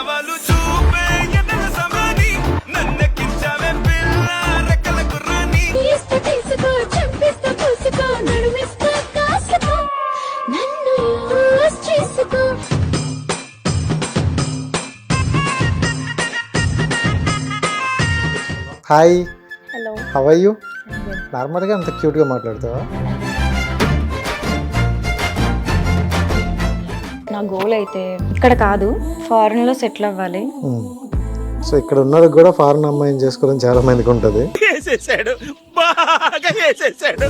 సవాలు చూపే ఎన్నెల సమరాని నన్నెక్కించావే పిల్ల రెక్కల గుర్రాని తీస్తా తీసుకో చంపిస్తా పూసుకో నడుమిస్తా కాసుకో నన్ను యూస్ చేసుకో. Hi, hello, how are you? నార్మల్గా అంత క్యూట్గా మాట్లాడతావా? నా గోల్ అయితే ఇక్కడ కాదు, ఫారెన్లో సెటిల్ అవ్వాలి. సో ఇక్కడ ఉన్న కూడా ఫారెన్ అమ్మాయిని చేసుకోవడం చాలా మందికి ఉంటుంది. వేసేసాడు, బాగా వేసేసాడు.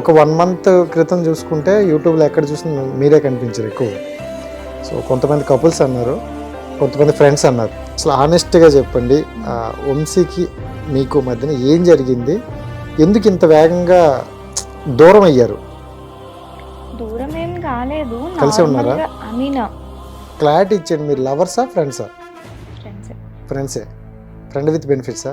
ఒక 1 month క్రితం చూసుకుంటే యూట్యూబ్లో ఎక్కడ చూసినా మీరే కనిపించారు ఎక్కువ. సో కొంతమంది కపుల్స్ అన్నారు, కొంతమంది ఫ్రెండ్స్ అన్నారు. అసలు ఆనెస్ట్గా చెప్పండి, వంశీకి మీకు మధ్యన ఏం జరిగింది? ఎందుకు ఇంత వేగంగా దూరం అయ్యారు? దూరం ఏం కాలేదు, కలిసే ఉన్నారా? అమీనా క్లారిటీ ఇచ్చేయండి, మీరు లవర్సా ఫ్రెండ్సా? ఫ్రెండ్స్. ఫ్రెండ్సే. ఫ్రెండ్ విత్ బెనిఫిట్సా?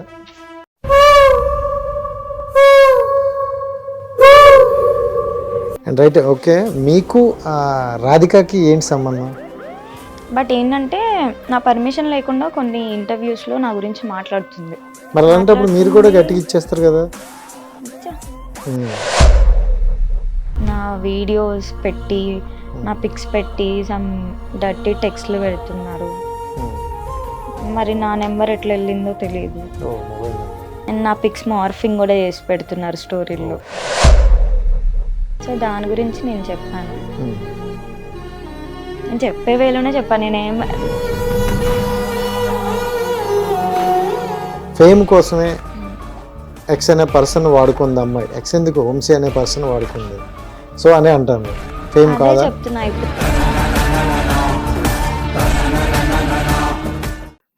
And right, okay. మీకు రాధికకి ఏంటి సంబంధం? బట్ ఏంటంటే నా పర్మిషన్ లేకుండా కొన్ని ఇంటర్వ్యూస్లో నా గురించి మాట్లాడుతుంది. మరి అలాంటప్పుడు మీరు కూడా గట్టిగా ఇచ్చేస్తారు కదా. నా వీడియోస్ పెట్టి, నా పిక్స్ పెట్టి సమ్ డర్టీ టెక్స్ట్లు పెడుతున్నారు. మరి నా నెంబర్ ఎట్లా వెళ్ళిందో తెలియదు. అండ్ నా పిక్స్ మార్ఫింగ్ కూడా చేసి పెడుతున్నారు స్టోరీల్లో. సో దాని గురించి నేను చెప్పాను. నేను చెప్పే వేలోనే చెప్పాను. నేనేం ఫేమ్ కోసమే ఎక్స్ అనే పర్సన్ వాడుకుంది అమ్మాయి. ఎక్స్ ఎందుకు, వంశీ అనే పర్సన్ వాడుకుంది. సో అనే అంటాను, ఫేమ్ అదే కాదా? చెప్తున్నా ఇప్పుడు.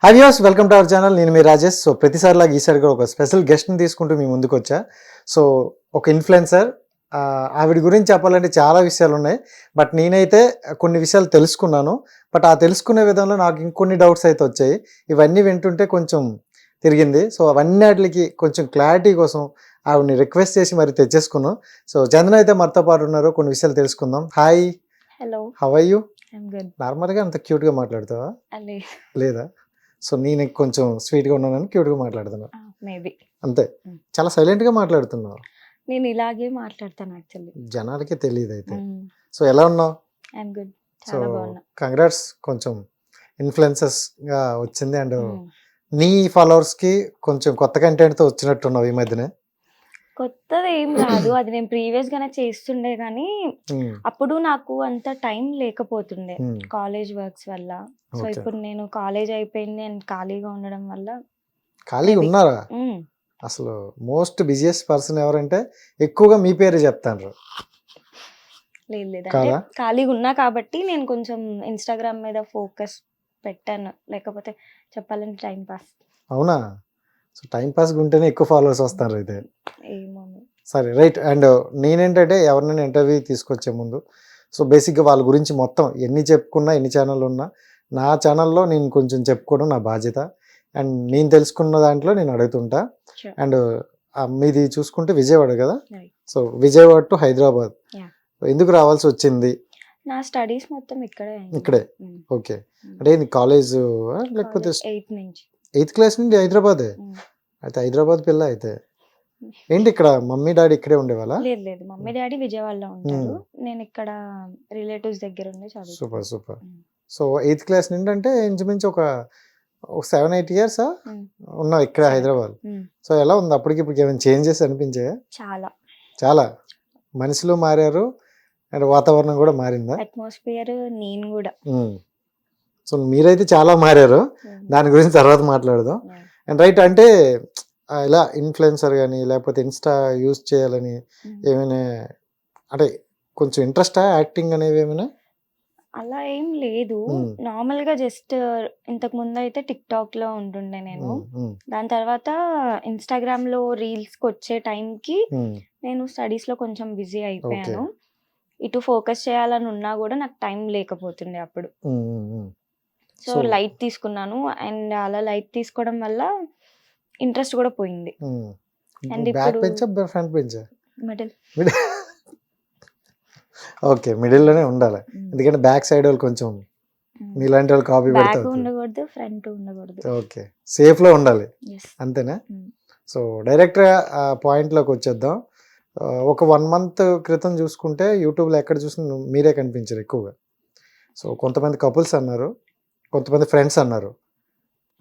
Hi viewers, welcome to our channel. నేను మీ రాజేష్. సో ప్రతిసారిలాగా ఈసారి కూడా ఒక స్పెషల్ గెస్ట్ని తీసుకుంటూ మీ ముందుకు వచ్చా. సో ఒక ఇన్ఫ్లుయెన్సర్, ఆవిడ గురించి చెప్పాలంటే చాలా విషయాలు ఉన్నాయి. బట్ నేనైతే కొన్ని విషయాలు తెలుసుకున్నాను. బట్ ఆ తెలుసుకునే విధంలో నాకు ఇంకొన్ని డౌట్స్ అయితే వచ్చాయి. ఇవన్నీ వింటుంటే కొంచెం తిరిగింది. సో అవన్నిటికి కొంచెం క్లారిటీ కోసం ఆవిడని రిక్వెస్ట్ చేసి మరి తెచ్చేసుకున్నాం. సో చందన అయితే మనతో పాటు ఉన్నారు, కొన్ని విషయాలు తెలుసుకుందాం. Hi, hello, how are you? I'm good. నార్మల్గా అంత క్యూట్గా మాట్లాడతావా? లేదా? సో నేను కొంచెం స్వీట్గా ఉన్నానని క్యూట్గా మాట్లాడుతున్నా మేబీ అంతే. చాలా సైలెంట్గా మాట్లాడుతున్నావు. నేను ఇలాగే మాట్లాడతాను యాక్చువల్లీ. జనాలకి తెలియదు అయితే. సో ఎలా ఉన్నావు? ఐఎమ్ గుడ్, సో చాలా బాగున్నా. కంగ్రాట్స్, కొంచెం ఇన్ఫ్లుయెన్సర్స్గా వచ్చింది. అండ్ నీ ఫాలోవర్స్కి కొంచెం కొత్త కంటెంట్తో వచ్చినట్టున్నావు ఈ మధ్యనే. కొత్తది ఏం రాదు, అది నేను ప్రీవియస్ గానే చేస్తుండే కానీ అప్పుడు నాకు అంత టైం లేకపోతుండే కాలేజ్ వర్క్స్ వల్ల. So Okay. ఇప్పుడు నేను కాలేజ్ అయిపోయింది అండ్ ఖాళీగా ఉండడం వల్ల. ఖాళీగా ఉన్నారా? అసలు మోస్ట్ బిజియెస్ట్ పర్సన్ ఎవరంటే ఎక్కువగా మీ పేరు చెప్తాను. లేదు లేదు, అంటే కాదా? ఖాళీగా ఉన్నా కాబట్టి నేను కొంచెం ఇన్స్టాగ్రామ్ మీద ఫోకస్ పెట్టాను. లేకపోతే చెప్పాలంటే టైం పాస్. అవునా? సో టైం పాస్గా ఉంటేనే ఎక్కువ ఫాలోవర్స్ వస్తారు అయితే. ఏమో. సరే, రైట్. అండ్ నేనేంటంటే ఎవరినైనా ఇంటర్వ్యూ తీసుకొచ్చే ముందు సో బేసిక్గా వాళ్ళ గురించి మొత్తం ఎన్ని చెప్పుకున్నా, ఎన్ని ఛానళ్ళు ఉన్నా, నా ఛానల్లో నేను కొంచెం చెప్పుకోవడం నా బాధ్యత. అండ్ నేను తెలుసుకున్న దాంట్లో నేను అడుగుతుంటా. Sure. అండ్ మీది చూసుకుంటే విజయవాడ కదా? Right. So Vijayawada to Hyderabad Yeah. ఎందుకు రావాల్సి వచ్చింది? నా స్టడీస్ మొత్తం ఇక్కడే అయింది. ఇక్కడే. ఓకే. అంటే నీ కాలేజ్ లేకపోతే 8 నుంచి 8th క్లాస్ నుండి హైదరాబాదే? అయితే హైదరాబాద్ పిల్ల అయితే. ఏంటి ఇక్కడ మమ్మీ డాడీ ఇక్కడే ఉండేవాళ్ళ? లేదు లేదు, మమ్మీ డాడీ విజయవాడలో ఉంటారు. నేను ఇక్కడ రిలేటివ్స్ దగ్గర ఉండి చదువు. Super super. So 8th class నుండి అంటే ఇంచుమించు ఒక 7-8 ఇయర్స్ ఉన్నావు ఇక్కడ హైదరాబాద్. సో ఎలా ఉంది అప్పటికి ఇప్పటికి? ఏమైనా చేంజెస్ అనిపించాయా? చాలా చాలా. మనుషులు మారారు అండ్ వాతావరణం కూడా మారిందా? అట్మాస్ఫియర్, నేను కూడా. సో మీరైతే చాలా మారారు, దాని గురించి తర్వాత మాట్లాడదాం. అండ్ రైట్, అంటే ఇలా ఇన్ఫ్లుయెన్సర్ కానీ లేకపోతే ఇన్స్టా యూజ్ చేయాలని ఏమైనా అంటే కొంచెం ఇంట్రెస్టా యాక్టింగ్ అనేవి ఏమైనా? అలా ఏం లేదు, నార్మల్ గా జస్ట్ ఇంతకు ముందు అయితే టిక్ టాక్ లో ఉంటుండే నేను. దాని తర్వాత ఇన్స్టాగ్రామ్ లో రీల్స్ కి వచ్చే టైంకి నేను స్టడీస్ లో కొంచెం బిజీ అయిపోయాను. ఇటు ఫోకస్ చేయాలని ఉన్నా కూడా నాకు టైం లేకపోతుండే అప్పుడు. సో లైట్ తీసుకున్నాను అండ్ అలా లైట్ తీసుకోవడం వల్ల ఇంట్రెస్ట్ కూడా పోయింది. అండ్ ఇప్పుడు ఫ్రంట్ బెంచ్ మిడిల్ ఓకే, మిడిల్లోనే ఉండాలి. ఎందుకంటే బ్యాక్ సైడ్ వాళ్ళు కొంచెం మీలాంటి వాళ్ళు కాపీ బ్యాక్ పెడతారు. ఉండకూడదు, ఫ్రంట్ ఉండకూడదు. ఓకే, సేఫ్లో ఉండాలి Yes. అంతేనా? Mm. సో డైరెక్ట్గా ఆ పాయింట్లోకి వచ్చేద్దాం. ఒక 1 month క్రితం చూసుకుంటే యూట్యూబ్లో ఎక్కడ చూసినా మీరే కనిపించారు ఎక్కువగా. సో కొంతమంది కపుల్స్ అన్నారు, కొంతమంది ఫ్రెండ్స్ అన్నారు,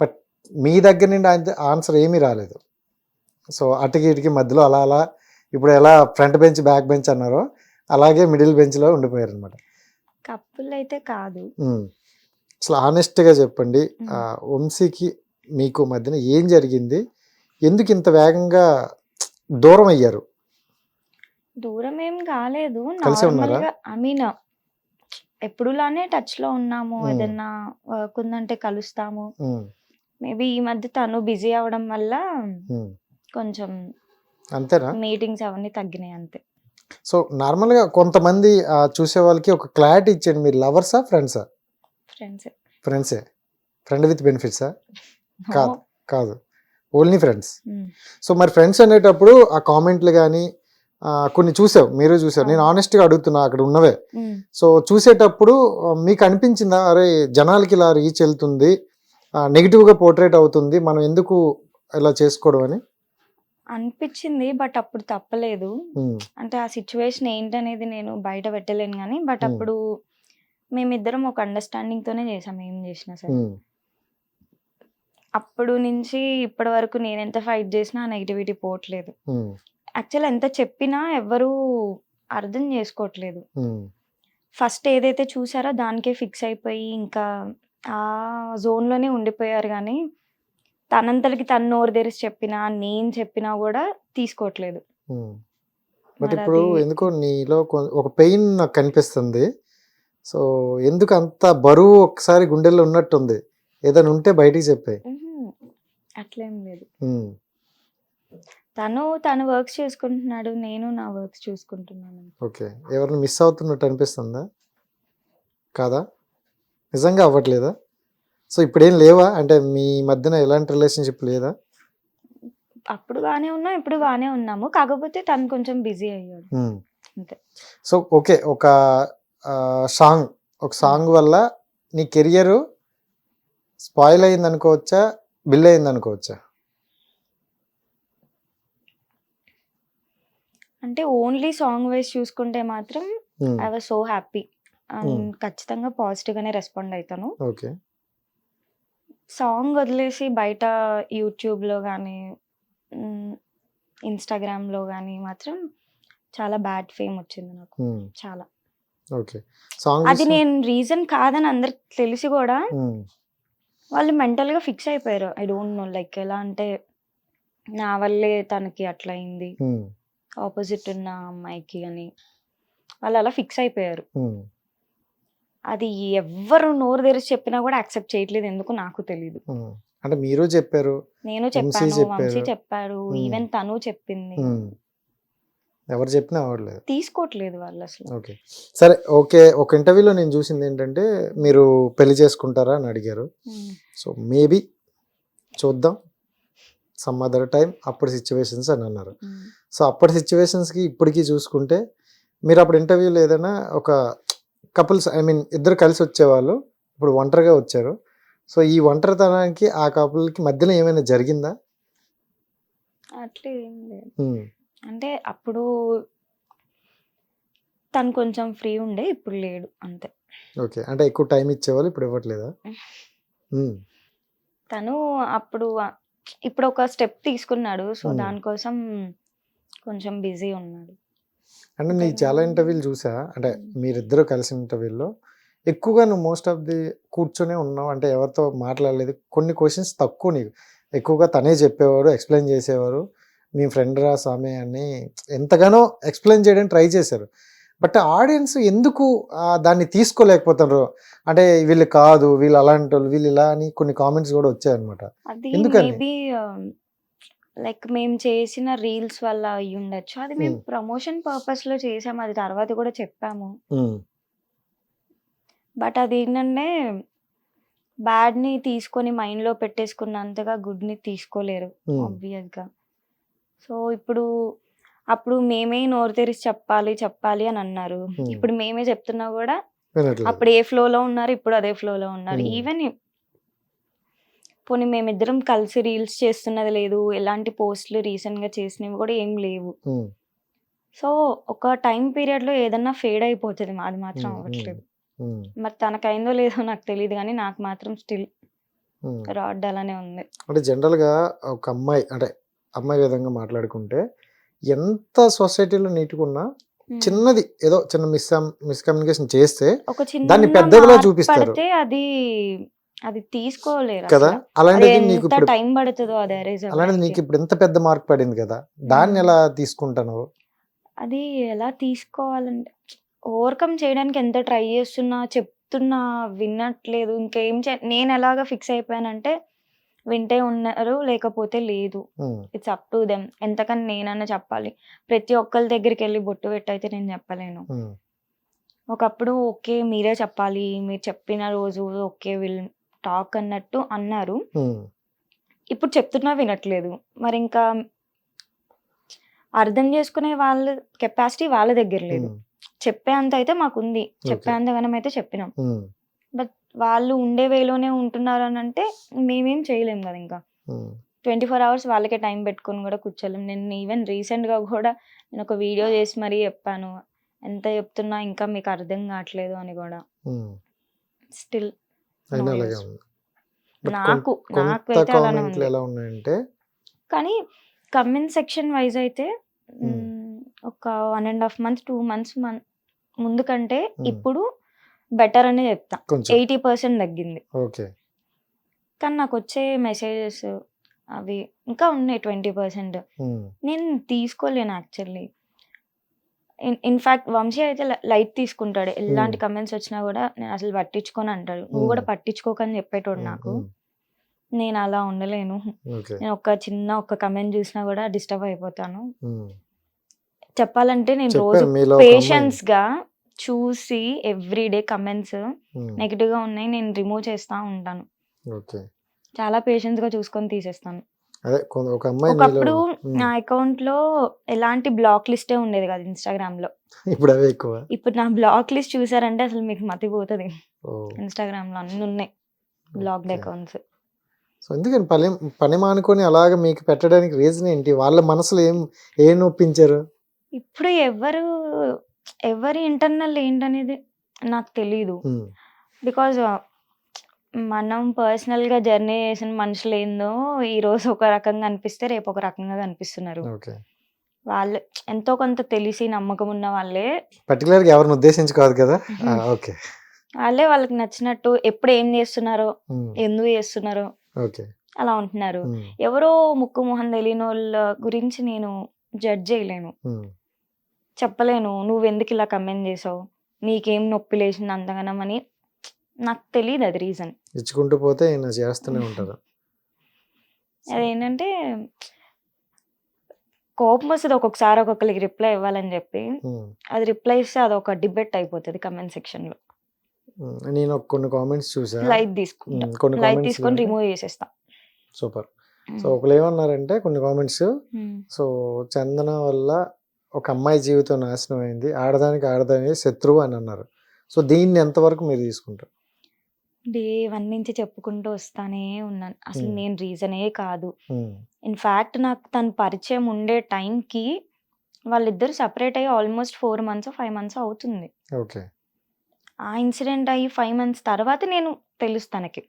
బట్ మీ దగ్గర నుండి ఆన్సర్ ఏమీ రాలేదు. సో అటుకి ఇటుకి మధ్యలో అలా అలా ఇప్పుడు ఎలా ఫ్రంట్ బెంచ్ బ్యాక్ బెంచ్ అన్నారో అలాగే మిడిల్ బెంచ్లో ఉండిపోయారు అనమాట. కప్పుల్ అయితే కాదు. అసలు ఆనెస్ట్గా చెప్పండి, వంశీకి మీకు మధ్యన ఏం జరిగింది? ఎందుకు ఇంత వేగంగా దూరం అయ్యారు? దూరం ఏం కాలేదు, కలిసే ఉన్నారా? నార్మల్గా ఐ మీన్ ఎప్పుడులానే టచ్ లో ఉన్నాము. ఏదన్నా వర్క్ ఉందంటే కలుస్తాము. మేబీ ఈ మధ్య తను బిజీ అవడం వల్ల కొంచెం అంతేనా? మీటింగ్స్ అవన్నీ తగ్గినాయి అంతే. సో నార్మల్గా కొంతమంది చూసే వాళ్ళకి ఒక క్లారిటీ ఇచ్చేయండి, మీరు లవర్సా ఫ్రెండ్సా? ఫ్రెండ్స్. ఫ్రెండ్సే. ఫ్రెండ్ విత్ బెనిఫిట్సా? కాదు కాదు, ఓన్లీ ఫ్రెండ్స్. సో మరి ఫ్రెండ్స్ అనేటప్పుడు ఆ కామెంట్లు కానీ కొన్ని చూసావు, మీరు చూసారు, నేను ఆనెస్ట్గా అడుగుతున్నా అక్కడ ఉన్నవే. సో చూసేటప్పుడు మీకు అనిపించిందా, అరే జనాలకి ఇలా రీచ్ వెళ్తుంది, నెగిటివ్గా పోర్ట్రేట్ అవుతుంది, మనం ఎందుకు ఇలా చేసుకోవడం అని అనిపించింది. బట్ అప్పుడు తప్పలేదు. అంటే ఆ సిచ్యువేషన్ ఏంటనేది నేను బయట పెట్టలేను కానీ, బట్ అప్పుడు మేమిద్దరం ఒక అండర్స్టాండింగ్ తోనే చేసాం ఏం చేసినా సరే. అప్పుడు నుంచి ఇప్పటి వరకు నేను ఎంత ఫైట్ చేసినా నెగిటివిటీ పోవట్లేదు. యాక్చువల్ ఎంత చెప్పినా ఎవరు అర్థం చేసుకోవట్లేదు. ఫస్ట్ ఏదైతే చూసారో దానికే ఫిక్స్ అయిపోయి ఇంకా ఆ జోన్లోనే ఉండిపోయారు. కానీ తనంతటికి తను నోరు తెరిచి చెప్పినా, నేను చెప్పినా కూడా తీసుకోవట్లేదు. బట్ ఇప్పుడు ఎందుకో నీలో ఒక పెయిన్ నాకు కనిపిస్తుంది. సో ఎందుకు అంత బరువు ఒకసారి గుండెల్లో ఉన్నట్టుంది? ఏదైనా ఉంటే బయటికి చెప్పాయి. అట్లేం లేదు. తను వర్క్స్ చేసుకుంటున్నాడు, నేను నా వర్క్స్ చూసుకుంటున్నాను. ఓకే, ఎవరిని మిస్ అవుతున్నట్టు అనిపిస్తుందా? కాదా? నిజంగా అవ్వట్లేదా? సో ఇప్పుడేం లేవా, అంటే మీ మధ్యన ఎలాంటి రిలేషన్షిప్ లేదా? అప్పుడు బాగానే ఉన్నాం, ఇప్పుడు బాగానే ఉన్నాము. కాకపోతే తను కొంచెం బిజీ అయ్యాడు అంతే. సో ఓకే, ఒక సాంగ్ వల్ల నీ కెరియర్ స్పాయిల్ అయింది అనుకోవచ్చా, బిల్ అయింది అనుకోవచ్చా? అంటే ఓన్లీ సాంగ్ వైజ్ చూసుకుంటే మాత్రం ఐ వాజ్ సో హ్యాపీ. ఖచ్చితంగా పాజిటివ్ గానే రెస్పాండ్ అవుతాను. ఓకే, సాంగ్ వదిలేసి బయట యూట్యూబ్ లో కానీ ఇన్స్టాగ్రామ్ లో కానీ మాత్రం చాలా బ్యాడ్ ఫేమ్ వచ్చింది నాకు. చాలా. ఓకే, సాంగ్ అది నేను రీజన్ కాదని అందరికి తెలిసి కూడా వాళ్ళు మెంటల్ గా ఫిక్స్ అయిపోయారు. ఐ డోంట్ నో లైక్ ఎలా అంటే నా వల్లే తనకి అట్లా అయింది, ఆపోజిట్ ఉన్న అమ్మాయికి అని వాళ్ళు అలా ఫిక్స్ అయిపోయారు. అది ఎవ్వరు నోరు తెరిచి చెప్పినా కూడా యాక్సెప్ట్ చేయట్లేదు, ఎందుకు నాకు తెలియదు. అంటే మీరు చెప్పారు, నేను చెప్పాను, వంశీ చెప్పాడు, ఈవెన్ తను చెప్పింది, ఎవరు చెప్పినా అవ్వట్లేదు, తీసుకోవట్లేదు వాళ్ళు అసలు. ఓకే సరే, ఓకే. ఒక ఇంటర్వ్యూలో నేను చూసింది ఏంటంటే మీరు పెళ్లి చేసుకుంటారా అని అడిగారు. సో మేబీ చూద్దాం సమ్ అదర్ టైం, అప్పుడు సిచ్యువేషన్స్ అని అన్నారు. సో అప్పటి సిచ్యువేషన్స్కి ఇప్పటికీ చూసుకుంటే మీరు అప్పుడు ఇంటర్వ్యూలో ఏదైనా ఒక కపుల్స్, ఐ మీన్ ఇద్దరు కలిసి వచ్చేవాళ్ళు, ఇప్పుడు ఒంటరిగా వచ్చారు. సో ఈ ఒంటరితనానికి ఆ కపుల్కి మధ్యలో ఏమైనా జరిగిందా? అట్లా ఏం లేదు. అంటే అప్పుడు తను కొంచెం ఫ్రీ ఉండే, ఇప్పుడు లేడు అంతే. ఓకే, అంటే ఎక్కువ టైం ఇచ్చేవాళ్ళు, ఇప్పుడు ఇవ్వట్లేదా? తను ఇప్పుడు ఒక స్టెప్ తీసుకున్నాడు, సో దానికోసం కొంచెం బిజీ ఉన్నాడు. అంటే నేను చాలా ఇంటర్వ్యూలు చూసా, అంటే మీరిద్దరు కలిసిన ఇంటర్వ్యూల్లో ఎక్కువగా నువ్వు మోస్ట్ ఆఫ్ ది కూర్చొనే ఉన్నావు, అంటే ఎవరితో మాట్లాడలేదు. కొన్ని క్వశ్చన్స్ తక్కువ, నీకు ఎక్కువగా తనే చెప్పేవారు, ఎక్స్ప్లెయిన్ చేసేవారు. మీ ఫ్రెండ్ రా స్వామి అని ఎంతగానో ఎక్స్ప్లెయిన్ చేయడానికి ట్రై చేశారు. బట్ ఆడియన్స్ ఎందుకు దాన్ని తీసుకోలేకపోతున్నారు? అంటే వీళ్ళు కాదు, వీళ్ళు అలాంటి వాళ్ళు, వీళ్ళు ఇలా అని కొన్ని కామెంట్స్ కూడా వచ్చాయన్నమాట. అది మేబీ లైక్ మేము చేసిన రీల్స్ వల్ల అయ్యి ఉండొచ్చు. అది మేము ప్రమోషన్ పర్పస్ లో చేసాము, అది తర్వాత కూడా చెప్పాము. బట్ అది ఏంటంటే బ్యాడ్ ని తీసుకొని మైండ్ లో పెట్టేసుకున్నంతగా గుడ్ ని తీసుకోలేరు ఆబ్వియస్ గా. సో ఇప్పుడు అప్పుడు మేమే నోరు తెరిచి చెప్పాలి చెప్పాలి అని అన్నారు. ఇప్పుడు మేమే చెప్తున్నా కూడా వినట్లేదు. అప్పుడు ఏ ఫ్లోలో ఉన్నారు, ఇప్పుడు అదే ఫ్లోలో ఉన్నారు. Hmm. ఈవెన్ పోనీ మేమిద్దరం కలిసి రీల్స్ చేస్తున్నది లేదు, ఎలాంటి పోస్టులు రీసెంట్గా చేసినవి కూడా ఏం లేవు. Hmm. సో ఒక టైం పీరియడ్లో ఏదన్నా ఫేడ్ అయిపోతుంది, మాది మాత్రం అవ్వట్లేదు. Hmm. మరి తనకైందో లేదో నాకు తెలియదు కానీ నాకు మాత్రం స్టిల్ Hmm. రాడ్ అలానే ఉంది. అంటే జనరల్గా ఒక అమ్మాయి అంటే అమ్మాయి విధంగా మాట్లాడుకుంటే ఎంత సొసైటీలో నీట్గా ఉన్నా చిన్నది ఏదో చిన్న మిస్కమ్యూనికేషన్ చేస్తే ఒక దాన్ని చిన్న పెద్దదిలా మార్పు చూపిస్తారు పడితే అది తీసుకోలేరు కదా. అసలు. అది అలాంటిది నీకు ఎంత ఇప్పుడు టైం పడుతుందో అది అరేంజ్ అలాంటిది నీకు ఇప్పుడు ఎంత పెద్ద మార్క్ పడింది కదా, దాన్ని ఎలా తీసుకుంటాను? అది ఎలా తీసుకోవాలంటే ఓవర్కమ్ చేయడానికి ఎంత ట్రై చేస్తున్నా చెప్తున్నా వినట్లేదు. ఇంకేం నేను ఎలాగ ఫిక్స్ అయిపోయానంటే వింటే ఉన్నారు లేకపోతే లేదు. It's up to them. ఎంతకని నేనన్నా చెప్పాలి. ప్రతి ఒక్కరి దగ్గరికి వెళ్ళి బొట్టు పెట్టయితే నేను చెప్పలేను. ఒకప్పుడు ఓకే మీరే చెప్పాలి, మీరు చెప్పిన రోజు ఓకే విల్ టాక్ అన్నట్టు అన్నారు. ఇప్పుడు చెప్తున్నా వినట్లేదు. మరి ఇంకా అర్థం చేసుకునే వాళ్ళ కెపాసిటీ వాళ్ళ దగ్గర లేదు. చెప్పే అంత అయితే మాకుంది, చెప్పే అంతగానం అయితే చెప్పినాం. బట్ వాళ్ళు ఉండే వేలోనే ఉంటున్నారు అని అంటే మేమేం చేయలేం కదా. ఇంకా 24 hours వాళ్ళకే టైం పెట్టుకొని కూడా కూర్చోలేం. నేను ఈవెన్ రీసెంట్గా కూడా నేను ఒక వీడియో చేసి మరీ చెప్పాను, ఎంత చెప్తున్నా ఇంకా మీకు అర్థం కావట్లేదు అని కూడా. స్టిల్ నాకైతే అలానే ఉంది. ఎలా ఉన్నాయంటే కానీ కమెంట్ సెక్షన్ వైజ్ అయితే ఒక 1.5 months 2 months ముందు కంటే ఇప్పుడు బెటర్ అనే చెప్తా. 80% తగ్గింది. కానీ నాకు వచ్చే మెసేజెస్ అవి ఇంకా ఉన్నాయి 20%. నేను తీసుకోలేను యాక్చువల్లీ. ఇన్ఫాక్ట్ వంశీ అయితే లైట్ తీసుకుంటాడు. ఎలాంటి కమెంట్స్ వచ్చినా కూడా నేను అసలు పట్టించుకొని అంటాడు. నువ్వు కూడా పట్టించుకోకని చెప్పేటోడు నాకు. నేను అలా ఉండలేను. నేను ఒక కమెంట్ చూసినా కూడా డిస్టర్బ్ అయిపోతాను. చెప్పాలంటే నేను రోజు పేషెన్స్ గా చూసి ఎవ్రీడే కమెంట్స్ నెగిటివ్ గా ఉన్నాయి నేను రిమూవ్ చేస్తా ఉంటాను. చాలా పేషెన్స్ గా చూసుకొని తీసేస్తాను. ఒకప్పుడు నా అకౌంట్ లో ఎలాంటి బ్లాక్ లిస్టే ఉండేది కదా ఇన్స్టాగ్రామ్ లో. ఇప్పుడు నా బ్లాక్ లిస్ట్ చూసారంటే అసలు మీకు మతిపోతుంది. ఇన్స్టాగ్రామ్ లో అన్ని ఉన్నాయి బ్లాక్డ్ అకౌంట్స్. సో ఎందుకని పని మానుకొని అలాగ మీకు పెట్టడానికి రీజన్ ఏంటి? వాళ్ళ మనసులో ఏం నొప్పించారు? ఇప్పుడు ఎవరి ఇంటర్నల్ ఏంటనేది నాకు తెలీదు. బికాజ్ మనం పర్సనల్ గా జర్నీ చేసిన మనుషులు ఏందో ఈ రోజు ఒక రకంగా అనిపిస్తే రేపు ఒక రకంగా కనిపిస్తున్నారు. వాళ్ళు ఎంతో కొంత తెలిసి నమ్మకం ఉన్న వాళ్ళే, పర్టికులర్ గా ఎవరిని ఉద్దేశించి కాదు కదా, వాళ్ళే వాళ్ళకి నచ్చినట్టు ఎప్పుడు ఏం చేస్తున్నారో ఎందుకు చేస్తున్నారో అలా ఉంటున్నారు. ఎవరో ముక్కు మొహం తెలియని వాళ్ళ గురించి నేను జడ్జ్ చేయలేను, చెప్పలేను నువ్వెందుకు ఇలా కమెంట్ చేసావు, నీకేం నొప్పి లేచింది అంతగానం అని. నాకు తెలియదు అది రీజన్. ఇచ్చుకుంటూ పోతే చేస్తూనే ఉంటారు. అదేంటంటే కోపం వస్తుంది ఒక్కొక్కసారి ఒక్కొక్కరికి రిప్లై ఇవ్వాలని చెప్పి. అది రిప్లై ఇస్తే అది ఒక డిబేట్ అయిపోతుంది కమెంట్ సెక్షన్ లో. నేను కొన్ని కామెంట్స్ చూసా, లైట్ తీసుకొని రిమూవ్ చేసేస్తా. సూపర్. సో ఒకళ్ళు ఏమన్నారంటే కొన్ని కామెంట్స్, సో చందన వల్ల ఒక అమ్మాయి జీవితం నాశనం అయింది, ఆడదానికి శత్రువు అని అన్నారు. సో దీన్ని ఎంతవరకు మీరు తీసుకుంటారు? డే 1 నుంచి చెప్పుకుంటూ వస్తానే ఉన్నాను. అసలు నేను రీజనే కాదు. ఇన్ఫాక్ట్ నాకు తను పరిచయం ఉండే టైంకి వాళ్ళిద్దరు సపరేట్ అయ్యి ఆల్మోస్ట్ 4 months 5 months అవుతుంది. ఆ ఇన్సిడెంట్ అయ్యి 5 months తర్వాత నేను తెలుసు తనకి.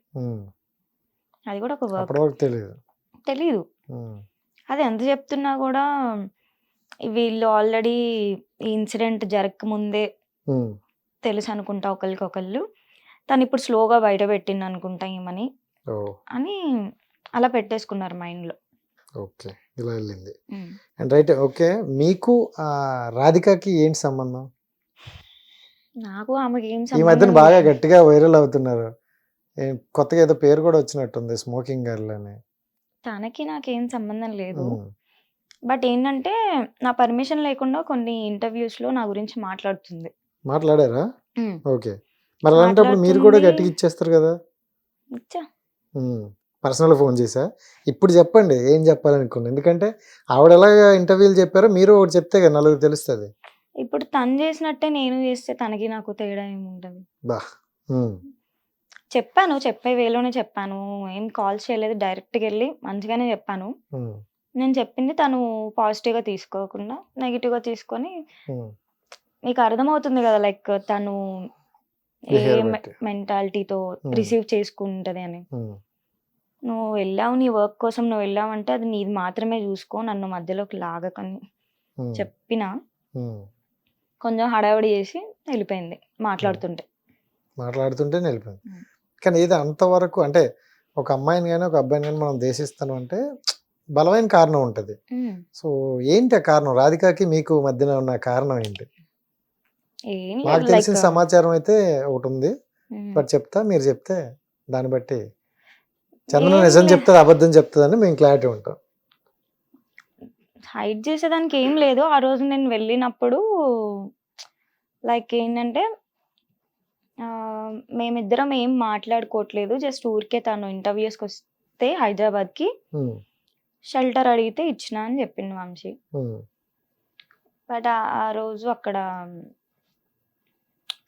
అది కూడా ఒక వర్క్ తెలీదు. అది ఎంత చెప్తున్నా కూడా వీళ్ళు ఆల్రెడీ ఈ ఇన్సిడెంట్ జరగక ముందే తెలుసు అనుకుంటా ఒకరికొకళ్ళు. తను ఇప్పుడు స్లోగా బయట పెట్టింది అనుకుంటా ఏమని అని అలా పెట్టేసుకున్నారు మైండ్ లో. ఇలా వెళ్ళింది. And right, okay. మీకు రాధికకి ఏంటి సంబంధం? నాకు ఆమెకి ఏం ఈ మధ్యన బాగా గట్టిగా వైరల్ అవుతున్నారు, కొత్తగా ఏదో పేరు కూడా వచ్చినట్టుంది, స్మోకింగ్ గర్ల్ అని. తనకి నాకేం సంబంధం లేదు. బట్ ఏంటంటే నా పర్మిషన్ లేకుండా కొన్ని ఇంటర్వ్యూస్ లో నా గురించి మాట్లాడారా? ఓకే. మరి అలాంటప్పుడు మీరు కూడా గట్టిగా ఇచ్చేస్తారు కదా. పర్సనల్ ఫోన్ చేసా. ఇప్పుడు చెప్పండి ఏం చెప్పాలనుకున్నా, ఎందుకంటే ఆవిడ ఎలాగ ఇంటర్వ్యూలు చెప్పారో మీరు ఒకటి చెప్తే కదా నలుగురు తెలుస్తుంది. ఇప్పుడు తను చేసినట్టే నేను చేస్తే తనకి నాకు తేడా ఏముంటది? బా ఉమ్, చెప్పాను. చెప్పే వేలోనే చెప్పాను. ఏం కాల్స్ చేయలేదు. డైరెక్ట్‌గా ఎళ్లి మంచిగానే చెప్పాను. ఉమ్, నేను చెప్పింది తను పాజిటివ్‌గా తీసుకోకుండా నెగెటివ్‌గా తీసుకొని ఉమ్. మీకు అర్థమవుతుంది కదా! లైక్ తను ఏ బిహేవియర్ బట్టి. మెంటాలిటీతో ఉమ్, రిసీవ్ చేసుకుంటది అని. ఉమ్, నువ్వు వెళ్ళావు నీ వర్క్ కోసం నువ్వు వెళ్ళావంటే అది నీది మాత్రమే చూసుకో. నన్ను మధ్యలోకి లాగకని ఉమ్, చెప్పినా ఉమ్. కొంచెం హడావిడి చేసి వెళ్ళిపోయింది మాట్లాడుతుంటే. మాట్లాడుతుంటే వెళ్ళిపోయింది. ఉమ్. కానీ ఏదో అంతవరకు అంటే ఒక అమ్మాయిని కానీ ఒక అబ్బాయిని కానీ మనం దేశిస్తాను అంటే బలమైన కారణం ఉంటుంది. హ్మ్. సో ఏంటి ఆ కారణం? రాధికాకి మీకు మధ్యన ఉన్న కారణం ఏంటి? ఏం నాకు లేదు తెలిసిన లైక్ సమాచారం అయితే ఒకటి ఉంది, బట్ చెప్తా, మీరు చెప్తే దాన్ని బట్టి చందన ఏం నిజం లే చెప్తుంది అబద్ధం చెప్తుందని మేము క్లారిటీ ఉంటాం. హైడ్ చేసేదానికి ఏం లేదు. ఆ రోజు నేను వెళ్ళినప్పుడు లైక్ ఏంటంటే మేమిద్దరం ఏం మాట్లాడుకోవట్లేదు. జస్ట్ ఊరికే తను ఇంటర్వ్యూస్‌కి వస్తే హైదరాబాద్‌కి ఉమ్, షెల్టర్ అడిగితే ఇచ్చినా అని చెప్పిండు వంశీ. ఉమ్, బట్ ఆ రోజు అక్కడ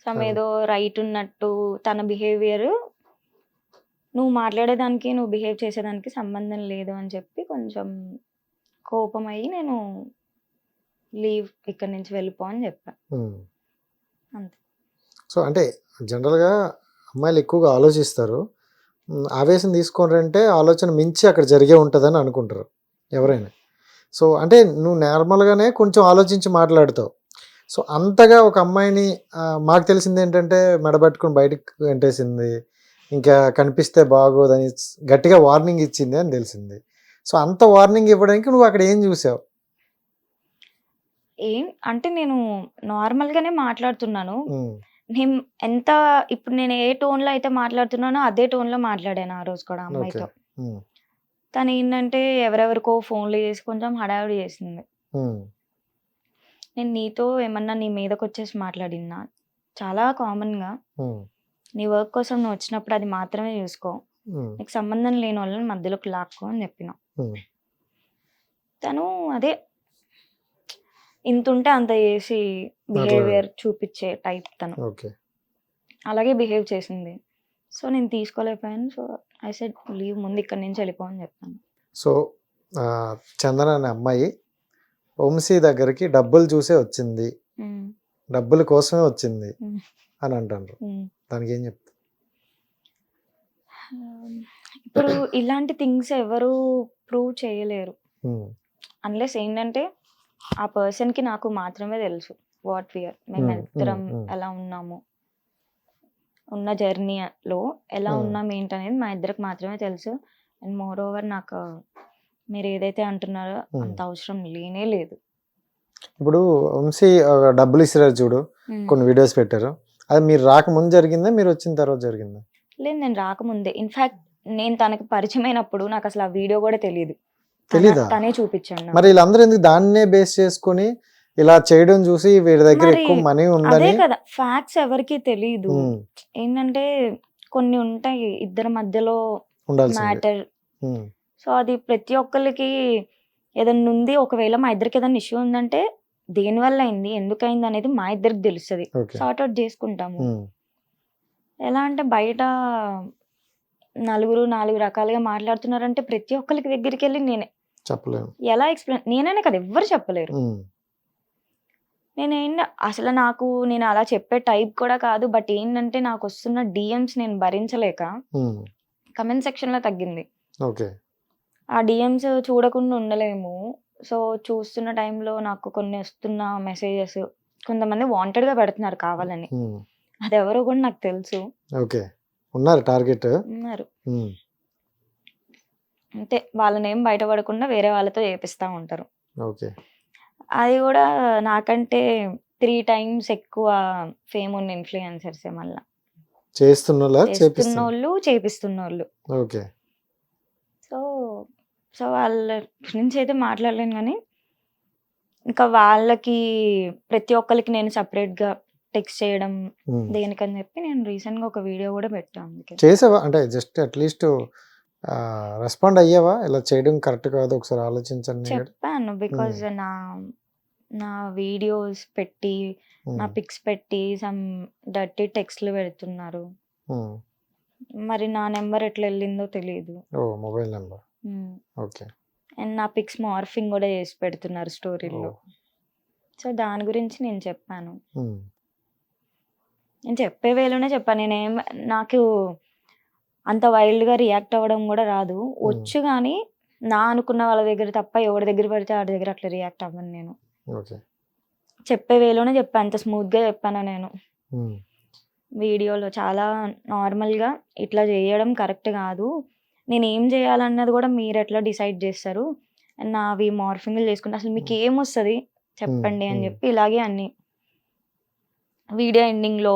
సమ్ అవును. ఏదో రైట్ ఉన్నట్టు తన బిహేవియర్ నువ్వు మాట్లాడేదానికి, నువ్వు బిహేవ్ చేసేదానికి సంబంధం లేదు అని చెప్పి కొంచెం కోపమయ్యి నేను లీవ్ ఇక్కడి నుంచి వెళ్ళిపో అని చెప్పా. ఉమ్. అంతే. సో అంటే జనరల్గా అమ్మాయిలు ఎక్కువగా ఆలోచిస్తారు. ఆవేశం తీసుకోరంటే ఆలోచన మించి అక్కడ జరిగే ఉంటుందని అనుకుంటారు ఎవరైనా. సో అంటే నువ్వు నార్మల్గానే కొంచెం ఆలోచించి మాట్లాడుతావు. సో అంతగా ఒక అమ్మాయిని మాకు తెలిసింది ఏంటంటే మెడబట్టుకుని బయటకు వెంటేసింది, ఇంకా కనిపిస్తే బాగోదని గట్టిగా వార్నింగ్ ఇచ్చింది అని తెలిసింది. సో అంత వార్నింగ్ ఇవ్వడానికి నువ్వు అక్కడ ఏం చూసావు? ఏం అంటే నేను నార్మల్‌గానే మాట్లాడుతున్నాను. ఉమ్, నేను ఎంత ఇప్పుడు నేను ఏ టోన్‌లో అయితే మాట్లాడుతున్నానో అదే టోన్‌లో మాట్లాడాను ఆ రోజు కూడా ఓకే. అమ్మాయితో. ఉమ్, తనేంటంటే ఎవరెవరికో ఫోన్‌లు చేసి కొంచెం హడావిడి చేసింది. ఉమ్, నేను నీతో ఏమన్నా నీ మీదకొచ్చేసి మాట్లాడినా? చాలా కామన్‌గా ఉమ్, నీ వర్క్ కోసం నువ్వు వచ్చినప్పుడు అది మాత్రమే చూసుకో. ఉమ్, నీకు సంబంధం లేని వాళ్ళని మధ్యలోకి లాక్కో అని చెప్పిన. ఉమ్. తను అదే ఇంతుంటే అంత చేసి బిహేవియర్ చూపిచ్చే టైప్ తను. ఓకే. అలాగే బిహేవ్ చేసింది. సో, నేను తీసుకోలేకపోయాను. సో, ఐ సెడ్ లీవ్ ముందు ఇక్కడి నుంచి వెళ్ళిపో అని చెప్పాను. సో చందన అనే అమ్మాయి వంశీ దగ్గరికి డబ్బులు చూసే వచ్చింది, హ్మ్. డబ్బుల కోసమే వచ్చింది హ్మ్. అని అంటారు. హ్మ్. దానికి ఏం చెప్తారు? ఇప్పుడు ఇలాంటి థింగ్స్ ఎవరు ప్రూవ్ చేయలేరు. ఉమ్, అన్లెస్ ఏంటంటే ఆ పర్సన్‌కి నాకు మాత్రమే తెలుసు. What we are. మేమిద్దరం ఎలా ఉన్నాము. ఉన్న జర్నీలో ఎలా ఉన్నాం ఏంటనేది మా ఇద్దరికి మాత్రమే తెలుసు. అండ్ మోర్ ఓవర్ నాకు మీరు ఏదైతే అంటున్నారో అంత అవసరం లేనే లేదు. ఇప్పుడు వంశీ డబ్బులు ఇస్తారు చూడు, కొన్ని వీడియోస్ పెట్టారు, అది మీరు రాకముందు జరిగిందా మీరు వచ్చిన తర్వాత జరిగిందా? లేదు, నేను రాకముందే. ఇన్ఫాక్ట్ నేను తనకి పరిచయం అయినప్పుడు నాకు అసలు ఆ వీడియో కూడా తెలియదు. తెలీదా? తనే చూపించాడు నాకు. మరి వీళ్ళందరూ ఎందుకు దాన్నే బేస్ చేసుకొని ఇలా చేయడం చూసి వీడి దగ్గర మరి ఎక్కువ మనీ అదే ఉందని? కదా, ఫ్యాక్ట్స్ ఎవరికి తెలియదు. ఉమ్, ఏంటంటే కొన్ని ఉంటాయి ఇద్దరి మధ్యలో ఉండాల్సిందే. మ్యాటర్. ఉమ్, సో అది ప్రతి ఒక్కరికి ఏదన్నా ఉంది. ఒకవేళ మా ఇద్దరికి ఏదైనా ఇష్యూ ఉందంటే దేనివల్ల అయింది, ఎందుకయింది అనేది మా ఇద్దరికి తెలుస్తుంది. ఓకే. సార్ట్ అవుట్ చేసుకుంటాము. ఉమ్, ఎలా అంటే బయట నలుగురు 4 రకాలుగా మాట్లాడుతున్నారంటే ప్రతి ఒక్కరికి దగ్గరికి వెళ్ళి నేనే చెప్పలేము. ఎలా ఎక్స్ప్లెయిన్, నేననే కదా ఎవ్వరు చెప్పలేరు. ఉమ్, అసలు నేను అలా చెప్పే టైప్ కూడా కాదు. బట్ ఏంటంటే నాకు వస్తున్న డిఎమ్స్ నేను భరించలేక ఉమ్, కమెంట్ సెక్షన్‌లో తగ్గింది. ఓకే. ఆ డిఎమ్స్ చూడకుండా ఉండలేము. సో, చూస్తున్న టైంలో నాకు కొన్ని వస్తున్న మెసేజెస్ కొంతమంది వాంటెడ్‌గా పెడుతున్నారు కావాలని. ఉమ్, అదెవరో కూడా నాకు తెలుసు. ఓకే. ఉన్నారు టార్గెట్. ఉన్నారు. ఉమ్, అంతే, వాళ్ళనేం బయటపడకుండా వేరే వాళ్ళతో చేపిస్తా ఉంటారు. ఓకే. అది కూడా నాకంటే 3 టైమ్స్ ఎక్కువ ఫేమ్ ఉన్న ఇన్‌ఫ్లుయెన్సర్సే మళ్ళా. చేస్తున్నోళ్ళ చేపిస్తున్నా? చేస్తున్నోళ్ళు, చేపిస్తున్నోళ్ళు. ఓకే. సో, వాళ్ళ గురించి అయితే మాట్లాడలేను గానీ, ఇంకా వాళ్ళకి ప్రతి ఒక్కళ్ళకి నేను సెపరేట్‌గా టెక్స్ట్ చేయడం ఉమ్. దేనికని చెప్పి నేను రీసెంట్‌గా ఒక వీడియో కూడా పెట్టా అందుకే. చేసావా? అంటే జస్ట్ అట్లీస్ట్ రెస్పాండ్ అయ్యావా? ఇలా చేయడం కరెక్ట్ కాదు, ఒకసారి ఆలోచించండి అని. చెప్పాను. బికాజ్ నా నా వీడియోస్ పెట్టి, నా పిక్స్ పెట్టి సమ్ డర్టీ టెక్స్ట్‌లు పెడుతున్నారు. మరి నా నెంబర్ ఎట్లా వెళ్ళిందో తెలీదు. ఓ మొబైల్ నెంబర్. ఓకే. అండ్ నా పిక్స్ మార్ఫింగ్ కూడా చేసి పెడుతున్నారు స్టోరీలో. సో దాని గురించి నేను చెప్పాను. నేను చెప్పే వేలోనే చెప్పాను. నాకు అంత వైల్డ్గా రియాక్ట్ అవ్వడం కూడా రాదు. వచ్చు కానీ నా అనుకున్న వాళ్ళ దగ్గర తప్ప ఎవరి దగ్గర పడితే వాడి దగ్గర అట్లా రియాక్ట్ అవ్వను నేను. చెప్పే వేలోనే చెప్పాను. అంత స్మూత్గా చెప్పాను నేను వీడియోలో. చాలా నార్మల్గా ఇట్లా చేయడం కరెక్ట్ కాదు, నేను ఏం చేయాలన్నది కూడా మీరు ఎట్లా డిసైడ్ చేస్తారు, అండ్ నావి మార్ఫింగ్లు చేసుకుంటే అసలు మీకు ఏమొస్తుంది చెప్పండి అని చెప్పి ఇలాగే అన్ని. వీడియో ఎండింగ్లో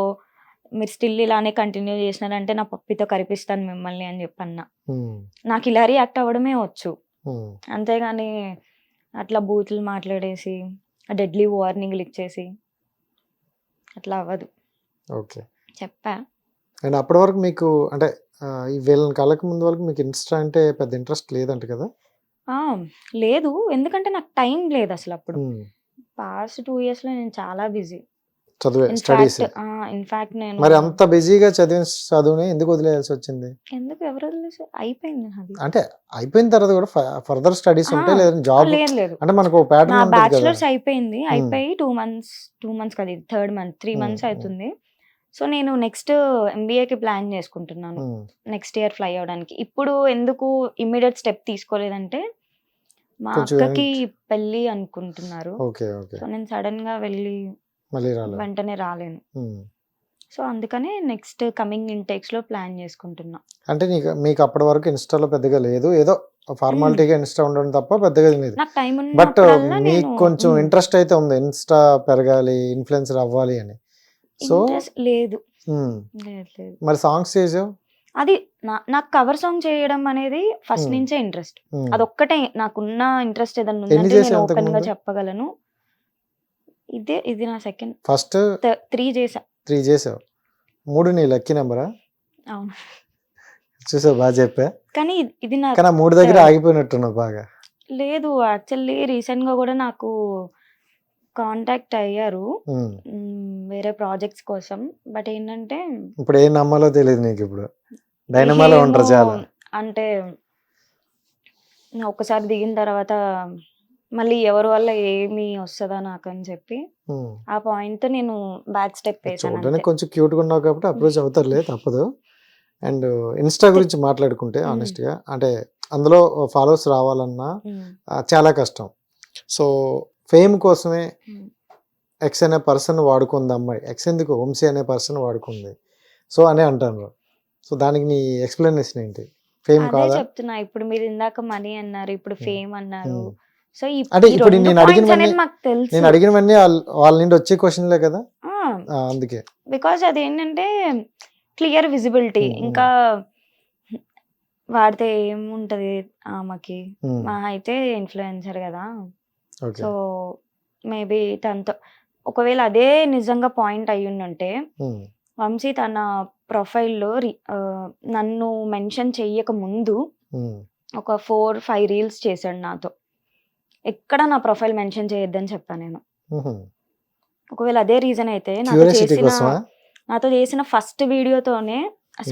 మీరు స్టిల్ ఇలానే కంటిన్యూ చేసినారంటే నా పప్పితో కరిపిస్తాను మిమ్మల్ని అని చెప్పన్నా. నాకు ఇలా రియాక్ట్ అవ్వడమే వచ్చు, అంతేగాని అట్లా బూతులు మాట్లాడేసి డెడ్లీ వార్నింగ్లు ఇచ్చేసి అట్లా అవ్వదు. ఓకే, చెప్పా. అండ్ అప్పటి వరకు మీకు అంటే ఈ వీళ్ళని కలక ముందు వరకు మీకు ఇన్స్టా అంటే పెద్ద ఇంట్రెస్ట్ లేదంట కదా? లేదు, ఎందుకంటే నాకు టైం లేదు అసలు. అప్పుడు పాస్ట్ 2 years లో నేను చాలా బిజీ. స్టడీస్. ఇన్ఫాక్ట్ నేను మరి అంత బిజీగా చదువుని ఎందుకు వదిలేయాల్సి వచ్చింది? ఎందుకు ఎవరు వదిలేసి అయిపోయింది అది. అంటే అయిపోయిన తర్వాత కూడా ఫర్దర్ స్టడీస్ ఉంటాయి లేదా జాబ్? లేదు, అంటే మనకు ప్యాటర్న్ ఉంటుంది కదా. బ్యాచిలర్స్ అయిపోయింది, అయిపోయి 2 months కదా, 3rd month 3 months అవుతుంది. సో నేను నెక్స్ట్ ఎంబీఏకి ప్లాన్ చేసుకుంటున్నాను, నెక్స్ట్ ఇయర్ ఫ్లై అవడానికి. ఇప్పుడు ఎందుకు ఇమ్మీడియట్ స్టెప్ తీసుకోలేదంటే మా అక్కకి పెళ్ళి అనుకుంటున్నారు. సో నేను సడన్ గా వెళ్ళి వెంటనే రాలేను. సో అందుకనే నెక్స్ట్ కమింగ్ ఇంటేక్స్ లో ప్లాన్ చేసుకుంటున్నా. అంటే మీకు అప్పటి వరకు ఇన్స్టాలో పెద్దగా లేదు, ఏదో ఫార్మాలిటీగా ఇన్స్టా ఉండడం తప్ప పెద్దగా లేదు. నాకు టైం బట్ మీకు కొంచెం ఇంట్రెస్ట్ అయితే ఉంది, ఇన్స్టా పెరగాలి, ఇన్ఫ్లుయెన్సర్ అవ్వాలి అని. సో లేదు, మరి సాంగ్స్ చేసావు? అది నాకు కవర్ సాంగ్ చేయడం అనేది ఫస్ట్ నుంచే ఇంట్రెస్ట్. అదొక్కటే నాకున్న ఇంట్రెస్ట్. ఏదన్నా ఉందంటే నేను ఓపెన్ గా చెప్పగలను. ఇది నా సెకండ్. ఫస్ట్ 3 చేసావు, 3 నీ లక్కీ నెంబరా? అవును, చూసావు, బాగా చెప్పా. కానీ ఇది నా 3 దగ్గర ఆగిపోయినట్టున్నావు బాగా. లేదు, యాక్చువల్లీ రీసెంట్ గా కూడా నాకు కాంటాక్ట్ అయ్యారు వేరే ప్రాజెక్ట్స్ కోసం. బట్ ఏంటంటే ఇప్పుడు ఏం నమ్మాలో తెలియదు నీకు. ఇప్పుడు డైనమాలో ఉంటారు చాలా. అంటే ఒకసారి దిగిన తర్వాత మళ్ళీ ఎవరి వల్ల ఏమి వస్తుందా నాకు అని చెప్పి ఆ పాయింట్ నేను బ్యాక్ స్టెప్ వేసాను. కొంచెం క్యూట్ గా ఉన్నావు కాబట్టి అప్రోచ్ అవుతారులే, తప్పదు. అండ్ ఇన్స్టా గురించి మాట్లాడుకుంటే ఆనెస్ట్ గా, అంటే అందులో ఫాలోవర్స్ రావాలన్నా చాలా కష్టం. సో ఫేమ్ కోసమే ఎక్స్ అనే పర్సన్ వాడుకుంది అమ్మాయి, ఎక్స్ ఎందుకు వంశీ అనే పర్సన్ వాడుకుంది సో అని అంటారు. సో దానికి నీ ఎక్స్ప్లెనేషన్ ఏంటి? ఫేమ్ కాదా? చెప్తున్నా, ఇప్పుడు మీరు ఇందాక మనీ అన్నారు, ఇప్పుడు ఫేమ్ అన్నారు. సో అంటే ఇప్పుడు నేను అడిగినవన్నీ వాళ్ళ నుండి వచ్చే క్వశ్చన్లే కదా, అందుకే. బికాజ్ అది ఏంటంటే క్లియర్ విజిబిలిటీ. ఇంకా వాడితే ఏముంటది ఆమెకి, మా అయితే ఇన్ఫ్లుయెన్సర్ కదా. సో మేబీ తనతో ఒకవేళ అదే నిజంగా పాయింట్ అయ్యుంటే వంశీ తన ప్రొఫైల్లో నన్ను మెన్షన్ చెయ్యక ముందు ఒక 4-5 రీల్స్ చేశాడు నాతో. ఎక్కడ నా ప్రొఫైల్ మెన్షన్ చేయొద్దని చెప్పాను నేను. ఒకవేళ అదే రీజన్ అయితే నాతో చేసిన ఫస్ట్ వీడియోతోనే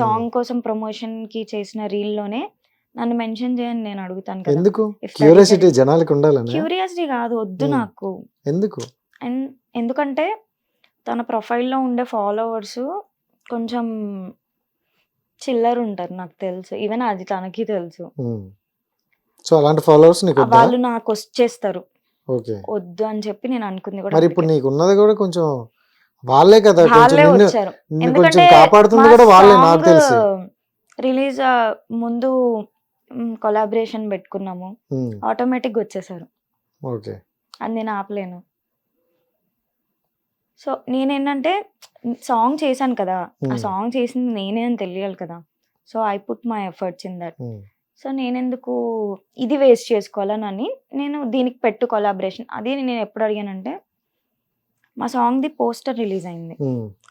సాంగ్ కోసం ప్రమోషన్ కి చేసిన రీల్ లోనే నన్ను మెన్షన్ చేయని నేను అడుగుతాను కదా. ఎందుకు? క్యూరియాసిటీ జనాలకు ఉండాలని. క్యూరియాసిటీ కాదు, వద్దు నాకు. ఎందుకు? ఎందుకంటే తన ప్రొఫైల్లో ఉండే ఫాలోవర్స్ కొంచెం చిల్లర ఉంటారు, నాకు తెలుసు. ఈవెన్ అది తనకి తెలుసు. సో అలాంటి ఫాలోవర్స్ వాళ్ళు నాకు వచ్చేస్తారు. వద్దు అని చెప్పి నేను అనుకుంది కూడా. మరి ఇప్పుడు నీకు ఉన్నది కూడా కొంచెం వాళ్ళే కదా, వాళ్ళే వచ్చారు. ఎందుకంటే కాపాడుతుంది కూడా వాళ్ళే, నాకు తెలుసు. రిలీజ్ ముందు కొలాబరేషన్ పెట్టుకున్నాము, ఆటోమేటిక్ వచ్చేసారు. అది నేను ఆపలేను. సో నేనేంటంటే సాంగ్ చేశాను కదా, ఆ సాంగ్ చేసింది నేనే అని తెలియాలి కదా. So I put my efforts in that. So నేనెందుకు ఇది వేస్ట్ చేసుకోవాలని నేను దీనికి పెట్టు కొలాబరేషన్. అది నేను ఎప్పుడు అడిగానంటే మా సాంగ్ది పోస్టర్ రిలీజ్ అయింది,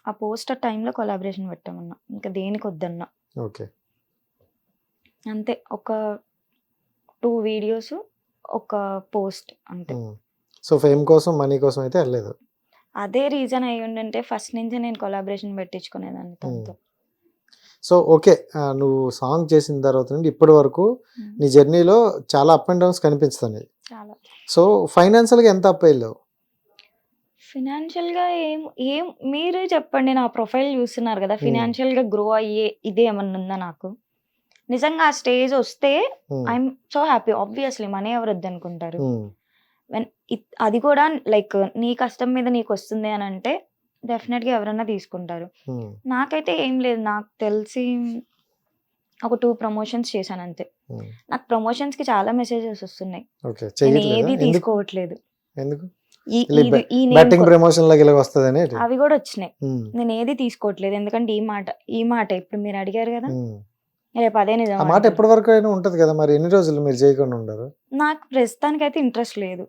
ఆ పోస్టర్ టైంలో కొలాబరేషన్ పెట్టామన్నా, ఇంకా దేనికి వద్దన్నా. అంతే. ఒక 2 వీడియోస్, ఒక పోస్ట్ అంతే. సో ఫేమ్ కోసం మనీ కోసం అయితే వెళ్ళలేదు. అదే రీజన్ అయ్యుండుంటే ఫస్ట్ నుంచే నేను కొలాబరేషన్ పెట్టించుకునేదాన్ని తనతో. సో ఓకే, నువ్వు సాంగ్ చేసిన తర్వాత నుండి ఇప్పటి వరకు హ్మ్. నీ జర్నీలో చాలా అప్ అండ్ డౌన్స్ కనిపిస్తున్నాయి. చాలా. సో ఫైనాన్షియల్గా ఎంత అప్ అయ్యావు? ఫినాన్షియల్‌గా ఏం ఏం మీరే చెప్పండి. నా ప్రొఫైల్ చూస్తున్నారు కదా! ఫినాన్షియల్‌గా గ్రో అయ్యే ఇదేమన్నా ఉందా నాకు? నిజంగా ఆ స్టేజ్ వస్తే I'm so happy. Obviously money ఎవరు వద్దనుకుంటారు. అది కూడా లైక్ నీ కష్టం మీద నీకు వస్తుంది అని అంటే డెఫినెట్‌గా ఎవరైనా తీసుకుంటారు. నాకైతే ఏం లేదు. నాకు తెలిసి ఒక 2 ప్రమోషన్స్ చేశాను అంతే. నాకు ప్రమోషన్స్‌కి చాలా మెసేజెస్ వస్తున్నాయి. ఓకే, నేను ఏది తీసుకోవట్లేదు. ఎందుకు? ఈ ఈ బ్యాటింగ్ నేమ్ ప్రమోషన్ లాగా ఇలా వస్తదని. అవి కూడా వచ్చినాయి. నేను ఏది తీసుకోవట్లేదు. ఎందుకంటే ఈ మాట ఇప్పుడు మీరు అడిగారు కదా! రేపు అదే నిజం ఆ మాట అంటారు. ఎప్పటి వరకు అయినా ఉంటది కదా, మరి ఎన్ని రోజులు మీరు చేయకుండా ఉండరు? నాకు ప్రస్తుతానికైతే ఇంట్రెస్ట్ లేదు.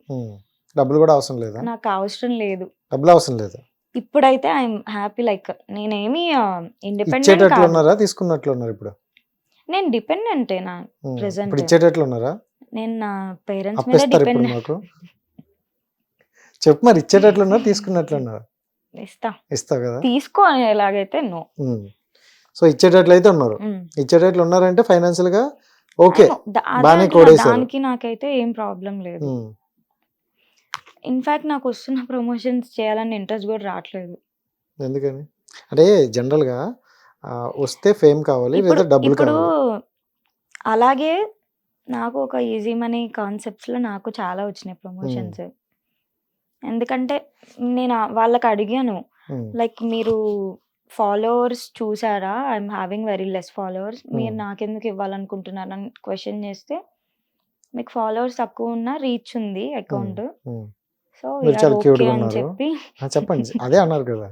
డబ్బులు కూడా అవసరం లేదా? నాకు అవసరం లేదు. డబ్బులు అవసరం లేదు. ఇప్పుడైతే ఐఎమ్ హ్యాపీ. లైక్ నేనేమి ఇండిపెండెంట్ ఇచ్చేటట్లు కాదు. ఉన్నారా, తీసుకున్నట్లు ఉన్నారు ఇప్పుడు? నేను డిపెండెంటే నా ఇప్పుడు ప్రెసెంట్. ఇచ్చేటట్లు ఉన్నారా? నేను నా పేరెంట్స్ మీద అప్పిస్తారు ఇప్పుడు డిపెండ్. మాకు? చెప్పు మరి, ఇచ్చేటట్లు ఉన్నారు, తీసుకున్నట్లు ఉన్నారు? ఇస్తా. ఇస్తావు కదా. తీసుకో అనేలాగైతే నో. సో ఇచ్చేటట్లు అయితే ఉన్నారు. ఇచ్చేటట్లు ఉన్నారంటే ఫైనాన్షియల్ గా ఓకే, బాగానే అదే కోడేశారు. దానికి నాకైతే ఏం ప్రాబ్లం లేదు. ఇన్ఫాక్ట్ నాకు వస్తున్న ప్రమోషన్స్ చేయాలని ఇంట్రెస్ట్ కూడా రావట్లేదు. ఎందుకని అంటే జనరల్ గా వస్తే ఫేమ్ కావాలి ఇప్పుడు లేదా డబ్బులు ఇప్పుడు కావాలి. అలాగే నాకు ఒక ఈజీ మనీ కాన్సెప్ట్స్ లో నాకు చాలా వచ్చినాయి ప్రమోషన్స్. ఎందుకంటే నేను వాళ్ళకి అడిగాను, లైక్ మీరు ఫాలోవర్స్ చూసారా? I'm having very less followers. మీరు నాకెందుకు ఇవ్వాలనుకుంటున్నారు అని క్వశ్చన్ చేస్తే, మీకు ఫాలోవర్స్ తక్కువ ఉన్న రీచ్ ఉంది అకౌంట్, సో మీరు చాలా క్యూట్ ఓకే గా అని ఉన్నారు. చెప్పి చెప్పండి, అదే అన్నారు కదా,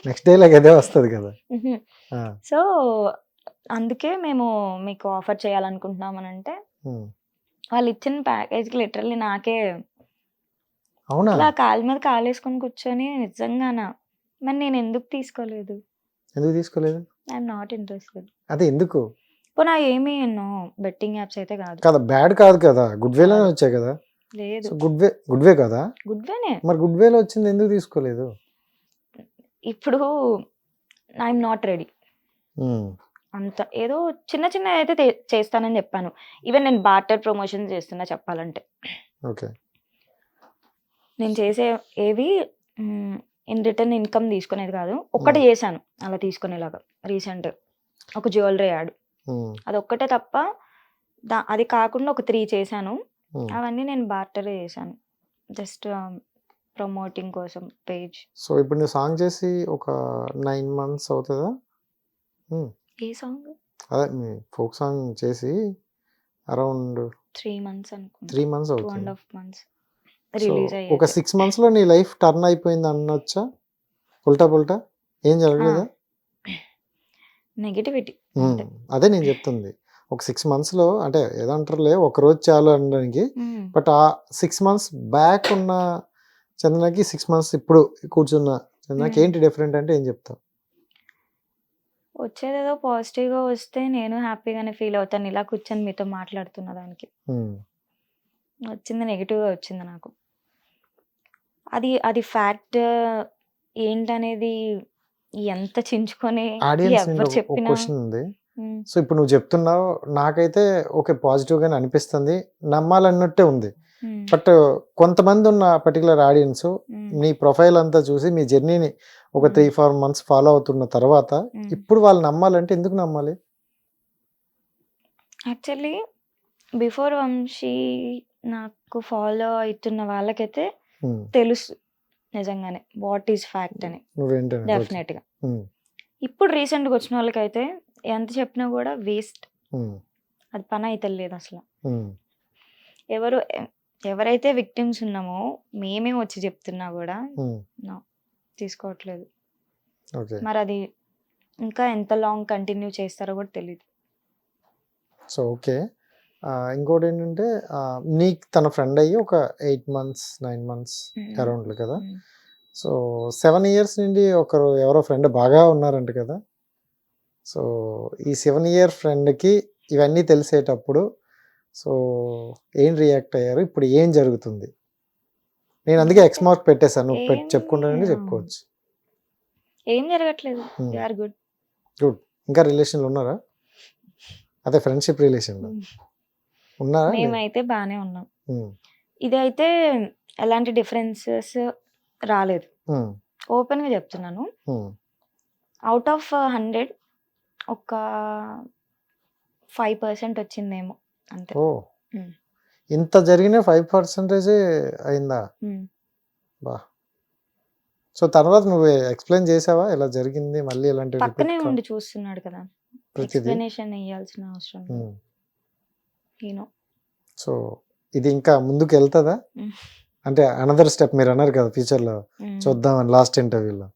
నెక్స్ట్ డే లాగా అదే వస్తుంది కదా. సో అందుకే మేము మీకు ఆఫర్ చేయాలనుకుంటున్నాం అని అంటే, వాళ్ళు ఇచ్చిన ప్యాకేజ్కి లిటరల్లీ నాకే అవునా? ఇలా కాలు మీద కాలేసుకొని కూర్చొని నిజంగానా మరి నేను ఎందుకు తీసుకోలేదు? ఎందుకు తీసుకోలేదు? I'm not interested. అదే ఎందుకు? పోనా ఏమి బెట్టింగ్ యాప్స్ అయితే కాదు కదా, బ్యాడ్ కాదు కదా, గుడ్ వేలోనే కాదు. వచ్చాయి కదా. లేదు, సో గుడ్ వే కదా. గుడ్ వేనే. మరి గుడ్ వేలో వచ్చింది ఎందుకు తీసుకోలేదు? ఇప్పుడు ఐఎమ్ నాట్ రెడీ. అంత ఏదో చిన్న చిన్న అయితే చేస్తానని చెప్పాను. ఈవెన్ నేను బార్టర్ ప్రమోషన్ చేస్తున్నా చెప్పాలంటే. ఓకే, నేను చేసే ఏవి ఇన్ రిటర్న్ ఇన్కమ్ తీసుకునేది కాదు. ఒక్కటి చేశాను అలా తీసుకునేలాగా రీసెంట్, ఒక జ్యువెలరీ యాడ్. అది ఒక్కటే తప్ప అది కాకుండా ఒక 3 చేశాను. అవన్నీ నేను బార్టరే చేశాను, జస్ట్ ప్రమోటింగ్ కోసం పేజ్. సో ఇప్పుడు నువ్వు సాంగ్ చేసి ఒక 9 months అవుతుందా? ఏ సాంగ్? అదే మీ ఫోక్ సాంగ్ చేసి అరౌండ్ 3 months అనుకుంటా, 3 months 2.5 అవుతుంది. months సో రిలీజ్ ఒక అయ్యేది. 6 months లో నీ లైఫ్ టర్న్ అయిపోయింది అనొచ్చా? ఉల్టా ఏం జరగలేదా? నెగిటివిటీ. అదే నేను చెప్తుంది. ఒక 6 months లో అంటే ఏదో అంటారులే, ఒక రోజు చాలు అనడానికి. బట్ ఆ 6 months బ్యాక్ ఉన్న చందనకి 6 months ఇప్పుడు కూర్చున్న చందనకి ఏంటి డిఫరెంట్ అంటే ఏం చెప్తావు? వచ్చేదేదో పాజిటివ్గా వస్తే నేను హ్యాపీగానే ఫీల్ అవుతాను. ఇలా కూర్చొని మీతో మాట్లాడుతున్న దానికి వచ్చింది నెగిటివ్గా వచ్చింది నాకు. అది ఫ్యాక్ట్ ఏంటనేది ఎంత చించుకొని ఆడియన్స్ ఎవరు ఒక చెప్పినా. క్వశ్చన్ ఉంది. సో ఇప్పుడు నువ్వు చెప్తున్నావు, నాకైతే ఓకే పాజిటివ్ గానే అనిపిస్తుంది, నమ్మాలన్నట్టే ఉంది. బట్ కొంతమంది ఉన్న పర్టికులర్ ఆడియన్స్ నీ ప్రొఫైల్ అంతా చూసి మీ జర్నీని ఒక 3-4 months ఫాలో అవుతున్న తర్వాత ఇప్పుడు వాళ్ళు నమ్మాలంటే ఎందుకు నమ్మాలి? యాక్చువల్లీ బిఫోర్ వంశీ నాకు ఫాలో అవుతున్న వాళ్ళకైతే తెలుసు నిజంగానే వాట్ ఈస్ ఫ్యాక్ట్ అని, నువ్వేంటని డెఫినెట్గా. ఇప్పుడు రీసెంట్గా వచ్చిన వాళ్ళకైతే ఎంత చెప్పినా కూడా వేస్ట్, అది పని అయితే లేదు అసలు. ఎవరైతే విక్టిమ్స్ ఉన్నామో మేమే వచ్చి చెప్తున్నా కూడా తీసుకోవట్లేదు. మరి అది ఇంకా ఎంత లాంగ్ కంటిన్యూ చేస్తారో కూడా తెలియదు. సో ఓకే, ఇంకోటి ఏంటంటే నీకు తన ఫ్రెండ్ అయ్యి ఒక 8 months 9 months అరౌండ్ కదా. సో 7 years నుండి ఒకరు ఎవరో ఫ్రెండ్ బాగా ఉన్నారంట కదా. సో ఈ 7 year ఫ్రెండ్కి ఇవన్నీ తెలిసేటప్పుడు సో ఏం రియాక్ట్ అయ్యారు? ఇప్పుడు ఏం జరుగుతుంది? నేను అందుకే ఎక్స్ మార్క్ పెట్టేశాను. నువ్వు ఏం చెప్పుకుంటానంటే చెప్పుకోవచ్చు. ఏం జరగట్లేదు. Hmm. You are good. Good. ఇంకా రిలేషన్‌లో ఉన్నారా? అదే ఫ్రెండ్‌షిప్ రిలేషన్‌లో ఉన్నారా? లేదా? మేమైతే బానే ఉన్నాం. హ్మ్. ఇదైతే ఎలాంటి డిఫరెన్సెస్ రాలేదు. హ్మ్. ఓపెన్‌గా చెప్తున్నాను. హ్మ్. ఔట్ ఆఫ్ 100 ఒక 5% వచ్చిందేమో అంతే. ఓహ్! హ్మ్. ఇంత జరిగిన 5% అయిందా? హ్మ్. బా! సో తర్వాత నువ్వు ఎక్స్‌ప్లెయిన్ చేసావా? ఇలా జరిగింది మళ్ళీ ఇలాంటి పక్కనే రిపీట్ ఉండి చూస్తున్నాడు కదా! ప్రతిదీ. ఎక్స్‌ప్లనేషన్ ఇయ్యాల్సిన అవసరం లేదు. హ్మ్. You know. సో ఇది ఇంకా ముందుకెళ్తదా? హ్మ్. అంటే అనదర్ స్టెప్ మీరన్నారు కదా! ఫ్యూచర్‌లో హ్మ్. చూద్దామని లాస్ట్ ఇంటర్వ్యూలో.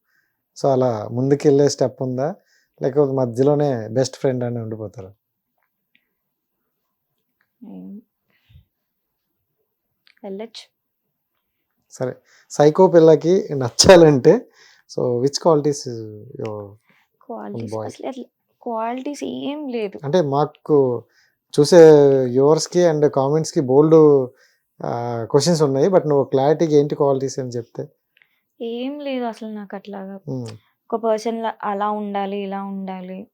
సో అలా ముందుకెళ్ళే స్టెప్ ఉందా? లేకపోతే మధ్యలోనే బెస్ట్ ఫ్రెండ్ అని ఉండిపోతారా? హ్మ్. వెళ్ళొచ్చు. సరే. సైకో పిల్లకి నచ్చాలంటే so which qualities your qualities boy? అసలు అట్లా క్వాలిటీస్ ఏం లేదు. అంటే మాకు చూసే వ్యూవర్స్‌కి అండ్ కామెంట్స్‌కి బోలెడు క్వెషన్స్ ఉన్నాయి. బట్ నువ్వు క్లారిటీగా ఏంటి క్వాలిటీస్ అని చెప్తే? ఏం లేదు అసలు నాకు అట్లాగా. హ్మ్. ఒక పర్సన్‌లా అలా ఉండాలి, ఇలా ఉండాలి.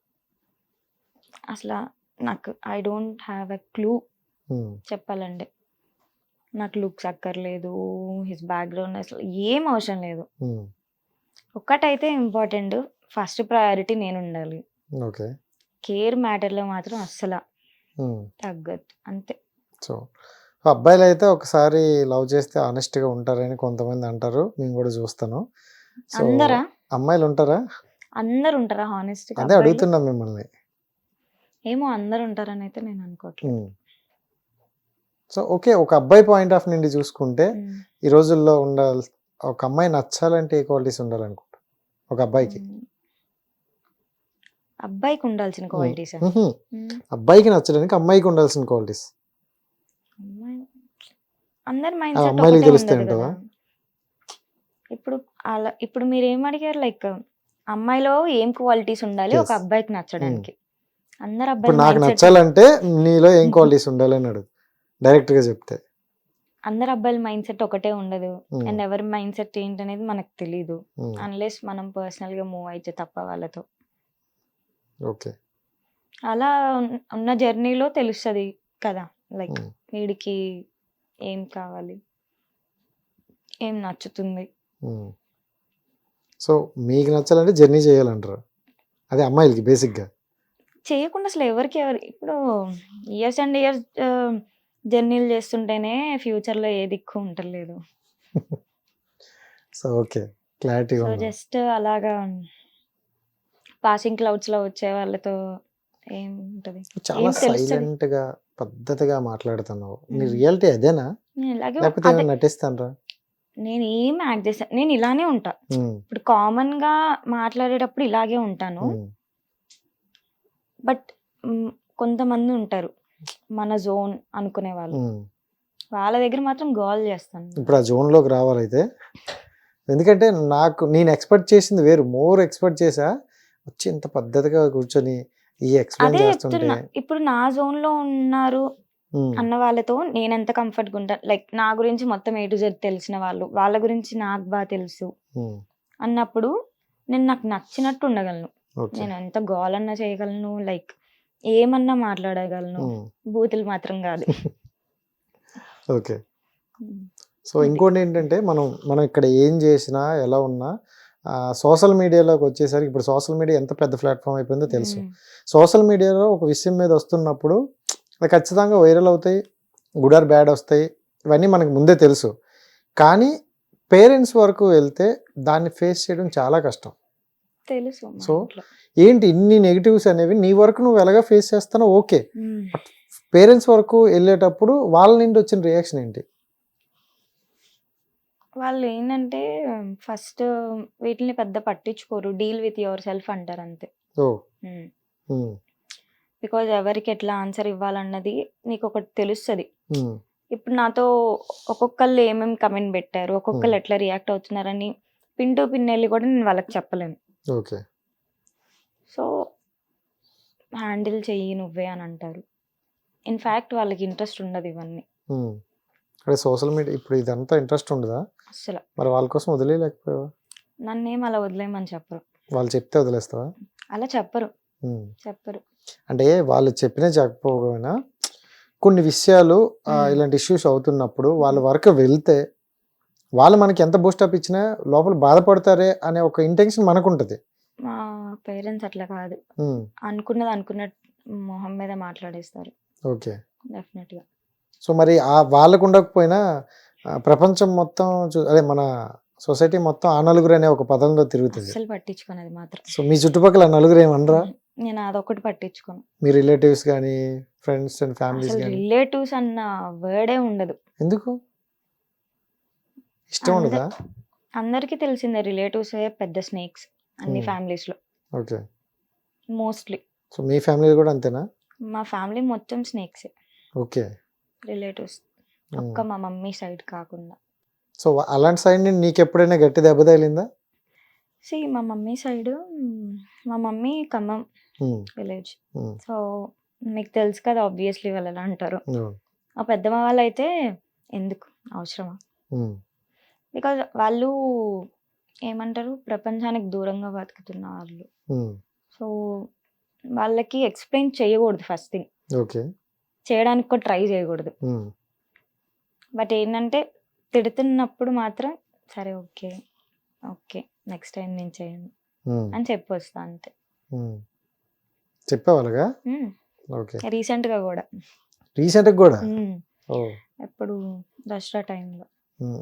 అసల నాకు I don't have a clue హ్మ్. చెప్పాలంటే. నాకు లుక్స్ అక్కర్లేదు. హిస్ బ్యాక్‌గ్రౌండ్ అసలు ఏం అవసరం లేదు. హ్మ్. ఒక్కటైతే ఇంపార్టెంట్. ఫస్ట్ ప్రయారిటీ నేనుండాలి. ఓకే. కేర్ మ్యాటర్‌లో మాత్రం అస్సల హ్మ్. తగ్గద్దు. అంతే. సో అబ్బాయిలైతే ఒకసారి లవ్ చేస్తే హానెస్ట్‌గా ఉంటారని కొంతమంది అంటారు. నేను కూడా చూస్తాను. సో అందరా? అమ్మాయిలు ఉంటారా? అందరూ ఉంటారా హానెస్ట్‌గా అదే అబ్బాయిలు? అడుగుతున్నా మిమ్మల్ని. ఏమో అందరూ ఉంటారనైతే నేను అనుకోవట్లేదు. హ్మ్. So okay. ఒక అబ్బాయి పాయింట్ ఆఫ్ నుండి చూసుకుంటే హ్మ్. ఈ రోజుల్లో ఒక అమ్మాయి నచ్చాలంటే ఏ క్వాలిటీస్ ఉండాలనుకుంటా? ఒక అబ్బాయికి. హ్మ్. అబ్బాయికి ఉండాల్సిన హ్మ్. క్వాలిటీసా? హుహు. హ్మ్. అబ్బాయికి నచ్చడానికి అమ్మాయికి ఉండాల్సిన క్వాలిటీస్. అమ్మాయి అందరి ఆ మైండ్‌సెట్ అమ్మాయిలకి ఒకటే తెలుస్తాయి ఉండదు అంటావా? గదా! ఇప్పుడు మీరేం అడిగారు లైక్ అమ్మాయిలో ఏం క్వాలిటీస్ ఉండాలి ఒక యెస్. అబ్బాయికి హ్మ్. నచ్చడానికి? అందరు ఇప్పుడు అబ్బాయిల నాకు మైండ్‌సెట్ నచ్చాలంటే నీలో ఏం క్వాలిటీస్ ఉండాలని అడుగు. డైరెక్ట్‌గా చెప్తే. అందరు అబ్బాయిల మైండ్‌సెట్ ఒకటే ఉండదు. హ్మ్. అండ్ ఎవరి మైండ్‌సెట్ ఏంటనేది మనకు తెలీదు. హ్మ్. అన్‌లెస్ మనం పర్సనల్‌గా మూవ్ అయితే తప్ప వాళ్ళతో. ఓకే. అలా ఉన్న జర్నీలో తెలుస్తది కదా! లైక్ హ్మ్. వీడికి ఏం కావాలి? ఏం నచ్చుతుంది? హ్మ్. సో మీకు నచ్చాలంటే జర్నీ చేయాలంటారు. అదే అమ్మాయిలకి బేసిక్‌గా. చేయకుండా అసలు ఎవరు ఇప్పుడు ఇయర్స్ అండ్ ఇయర్స్ జర్నీలు చేస్తుంటేనే ఫ్యూచర్‌లో ఏ దిక్కు ఉంటలేదు. So okay. క్లారిటీగా సో ఉన్నావు. జస్ట్ అలాగా పాసింగ్ క్లౌడ్స్‌లో వచ్చే వాళ్ళతో ఏముంటది? చాలా ఏం తెలుస్తది? సైలెంట్‌గా, పద్ధతిగా మాట్లాడుతున్నావు. నీ హ్మ్. రియాలిటీ అదేనా? నేను ఇలాగే లేకపోతే అదే ఏమైనా నటిస్తానురా? నేనేం యాక్ట్ చేశా నేను ఇలానే ఉంటా. హ్మ్. ఇప్పుడు కామన్‌గా మాట్లాడేటప్పుడు ఇలాగే ఉంటాను. హ్మ్. బట్ కొంతమంది ఉంటారు. మన జోన్ అనుకునే వాళ్ళు. హ్మ్. వాళ్ళ దగ్గర మాత్రం గోల చేస్తాను. ఇప్పుడు ఆ జోన్‌లోకి రావాలైతే. ఎందుకంటే నేను ఎక్స్‌పెక్ట్ చేసింది వేరు. మోర్ ఎక్స్‌పెక్ట్ చేశా. వచ్చి ఇంత పద్ధతిగా కూర్చొని ఎక్స్‌ప్లెయిన్ అదే చేస్తుంటే చెప్తున్నా. ఇప్పుడు నా జోన్‌లో ఉన్నారు హ్మ్. అన్న వాళ్ళతో నేనెంత కంఫర్ట్‌గా ఉంటా. లైక్ నా గురించి మొత్తం ఏ టు జెడ్ తెలిసిన వాళ్ళు. వాళ్ళ గురించి నాకు తెలుసు హ్మ్. అన్నప్పుడు నాకు నచ్చినట్టు ఉండగలను. ఓకే. నేను ఎంత గోలన్నా చేయగలను. లైక్ ఏమన్నా మాట్లాడగలను. హ్మ్. బూతులు మాత్రం కాదు. ఓకే. హ్మ్. సో అది. ఇంకోటేంటంటే మనం ఇక్కడ ఏం చేసినా, ఎలా ఉన్నా సోషల్ మీడియాలోకి వచ్చేసరికి ఇప్పుడు సోషల్ మీడియా ఎంత పెద్ద ప్లాట్‌ఫార్మ్ అయిపోయిందో తెలుసు. హ్మ్. సోషల్ మీడియాలో ఒక విషయం మీద వస్తున్నప్పుడు అది ఖచ్చితంగా వైరల్ అవుతాయి. గుడ్ ఆర్ బ్యాడ్ వస్తాయి. ఇవన్నీ మనకు ముందే తెలుసు. కానీ పేరెంట్స్ వరకు వెళ్తే దాన్ని ఫేస్ చేయడం చాలా కష్టం. తెలుసు మా సో ఇంట్లో. ఏంటి ఇన్ని నెగెటివ్స్ అనేవి నీ వరకు నువ్వు ఎలాగా ఫేస్ చేస్తున్నావు ఓకే. హ్మ్. బట్ పేరెంట్స్ వరకు వెళ్ళేటప్పుడు వాళ్ళ నుండి వచ్చిన రియాక్షన్ ఏంటి? వాళ్ళేంటంటే ఫస్ట్ వీటిని పెద్ద పట్టించుకోరు. డీల్ విత్ యువర్ సెల్ఫ్ అంటారంతే. ఓహ్! హ్మ్. హ్మ్. బికాజ్ ఎవరికి ఎట్లా ఆన్సర్ ఇవ్వాలన్నది నీకొకటి తెలుస్తది. హ్మ్. ఇప్పుడు నాతో ఒక్కొక్కళ్ళు ఏమేమి కమెంట్ పెట్టారు, ఒక్కొక్కళ్ళు హ్మ్. ఎట్లా రియాక్ట్ అవుతున్నారని పిన్ టు పిన్ ఎళ్లి కూడా నేను వాళ్ళకి చెప్పలేను. ఓకే. సో, హ్యాండిల్ చెయ్యి నువ్వే అని అంటారు. ఇన్ఫాక్ట్ వాళ్ళకి ఇంట్రెస్ట్ ఉండదు ఇవన్నీ అంటే సోషల్ మీడియా ఇప్పుడు ఇదంతా ఇంట్రెస్ట్ ఉండదా? అసలు. మరి వాళ్ళ కోసం వదిలేయలేకపోయావా? నన్నేం అలా వదిలేయమని చెప్పరు. వాళ్ళు చెప్తే వదిలేస్తావా? అలా చెప్పరు. ఉమ్. చెప్పరు. అంటే వాళ్ళు చెప్పినా చెప్పకపోయినా కొన్ని విషయాలు మ్మ్. ఇలాంటి ఇష్యూస్ అవుతున్నప్పుడు వాళ్ళ వరకు వెళ్తే వాళ్ళు మనకి ఎంత బూస్టప్ ఇచ్చినా లోపల బాధపడతారే అనే ఒక ఇంటెన్షన్ మనకు ఉంటుంది. మా పేరెంట్స్ అట్లా కాదు. అనుకున్నది అనుకున్నట్టు మొహం మీద మాట్లాడేస్తారు ఓకే. డెఫినెట్ గా. సో మరి ఆ వాళ్ళకు ఉండకపోయినా ప్రపంచం మొత్తం అదే మన సొసైటీ మొత్తం ఆ నలుగురు అనే ఒక పదంలో తిరుగుతుంది. అస్సలు పట్టించుకున్నది మాత్రం. సో మీ చుట్టుపక్కల ఆ నలుగురు ఏమనరా? నేను అదొకటి పట్టించుకోను. మీ రిలేటివ్స్ కానీ ఫ్రెండ్స్ అండ్ ఫ్యామిలీస్ అసలు కానీ? రిలేటివ్స్ అన్న వర్డే ఉండదు. ఎందుకు ఇష్టం ఉండదా? అందరికీ తెలిసిందే రిలేటివ్స్ పెద్ద స్నేక్స్ అన్ని Hmm. ఫ్యామిలీస్ లో ఓకే. మోస్ట్లీ. సో మీ ఫ్యామిలీ కూడా అంతేనా? మా ఫ్యామిలీ మొత్తం స్నేక్స్. ఓకే. రిలేటివ్స్ ఒక్క మా మమ్మీ సైడ్ కాకుండా. సో అలాంటి సైడ్ నీకు ఎప్పుడైనా గట్టి దెబ్బ తగిలిందా? మా మమ్మీ సైడ్ మా mummy Khammam Hmm. Village. Hmm. So మీకు తెలుసు కదా ఆబ్వియస్లీ వాళ్ళు ఎలా అంటారు. No. ఆ పెద్దమ్మ వాళ్ళు అయితే ఎందుకు అవసరమా, Hmm. బికాజ్ వాళ్ళు ఏమంటారు ప్రపంచానికి దూరంగా బతుకుతున్న వాళ్ళు. Hmm. సో వాళ్ళకి ఎక్స్ప్లెయిన్ చేయకూడదు ఫస్ట్ థింగ్. ఓకే. చేయడానికి కూడా ట్రై చేయకూడదు. Hmm. బట్ ఏంటంటే తిడుతున్నప్పుడు మాత్రం సరే ఓకే ఓకే నెక్స్ట్ టైం నేను చేయను Hmm. అని చెప్పొస్తా అంతే. Hmm. చెప్పేవాళ్ళగా? ఓకే. రీసెంట్గా కూడా రీసెంట్గా కూడా? ఓ. ఎప్పుడు దసరా టైంలో.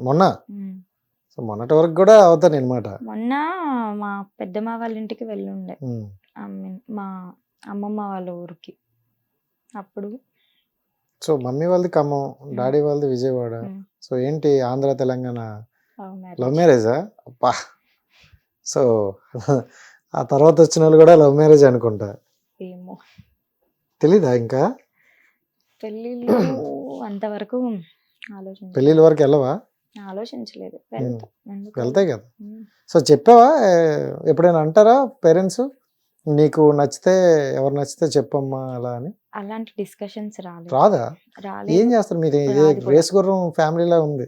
మొన్న? సో మొన్నటి వరకు కూడా అవుతాను అనమాట. మొన్న మా పెద్దమ్మ వాళ్ళ ఇంటికి వెళ్ళుండే, ఐ మీన్ మా అమ్మమ్మ వాళ్ళ ఊరికి. అప్పుడు సో మమ్మీ వాళ్ళది ఖమ్మం, డాడీ వాళ్ళది విజయవాడ. సో ఏంటి ఆంధ్ర తెలంగాణ లవ్ మ్యారేజా? అబ్బా. సో ఆ తర్వాత వచ్చిన వాళ్ళు కూడా లవ్ మ్యారేజ్ అనుకుంటా. ఏమో తెలీదా ఇంకా? పెళ్ళిళ్ళు అంతవరకు పెళ్ళిళ్ళ వరకు వెళ్ళవా? ఆలోచించలేదు. వెళ్తాయి కదా. సో చెప్పావా ఎప్పుడైనా అంటారా పేరెంట్స్ నీకు నచ్చితే ఎవరు నచ్చితే చెప్పమ్మా అలా అని? అలాంటి డిస్కషన్స్ రాదా? ఏం చేస్తారు మీరు? రేస్ గుర్రం ఫ్యామిలీలా ఉంది,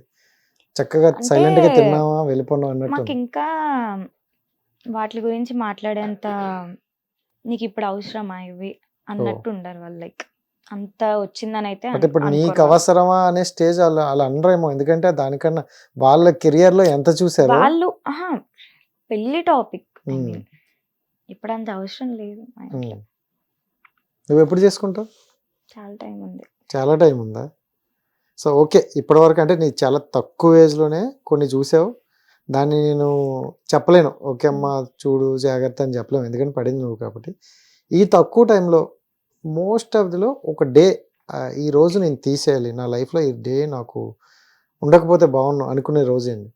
చక్కగా సైలెంట్ గా తిన్నావా వెళ్ళిపోన్నావు అన్నట్టు. మాకు ఇంకా వాటి గురించి మాట్లాడేంత నీకు ఇప్పుడు అవసరమా ఇవి అన్నట్టు ఉండరు వాళ్ళు. లైక్ అంత వచ్చిందని అయితే బట్ ఇప్పుడు నీకు అవసరమా అనే స్టేజ్ అలా అనరేమో, ఎందుకంటే దానికన్నా వాళ్ళ కెరియర్ లో ఎంత చూసారు వాళ్ళు. పెళ్లి టాపిక్ ఇప్పుడు అంత అవసరం లేదు. నువ్వు ఎప్పుడు చేసుకుంటావు? చాలా టైం ఉంది. చాలా టైం ఉందా? సో ఓకే, ఇప్పటి వరకు అంటే నీ చాలా తక్కువ ఏజ్లోనే కొన్ని చూసావు, దాన్ని నేను చెప్పలేను ఓకే అమ్మ చూడు జాగ్రత్త అని చెప్పలేము, ఎందుకంటే పడింది నువ్వు కాబట్టి. ఈ తక్కువ టైంలో మోస్ట్ ఆఫ్ దిలో ఒక డే ఈ రోజు నేను తీసేయాలి నా లైఫ్లో, ఈ డే నాకు ఉండకపోతే బాగున్నాను అనుకునే రోజు ఏంటి?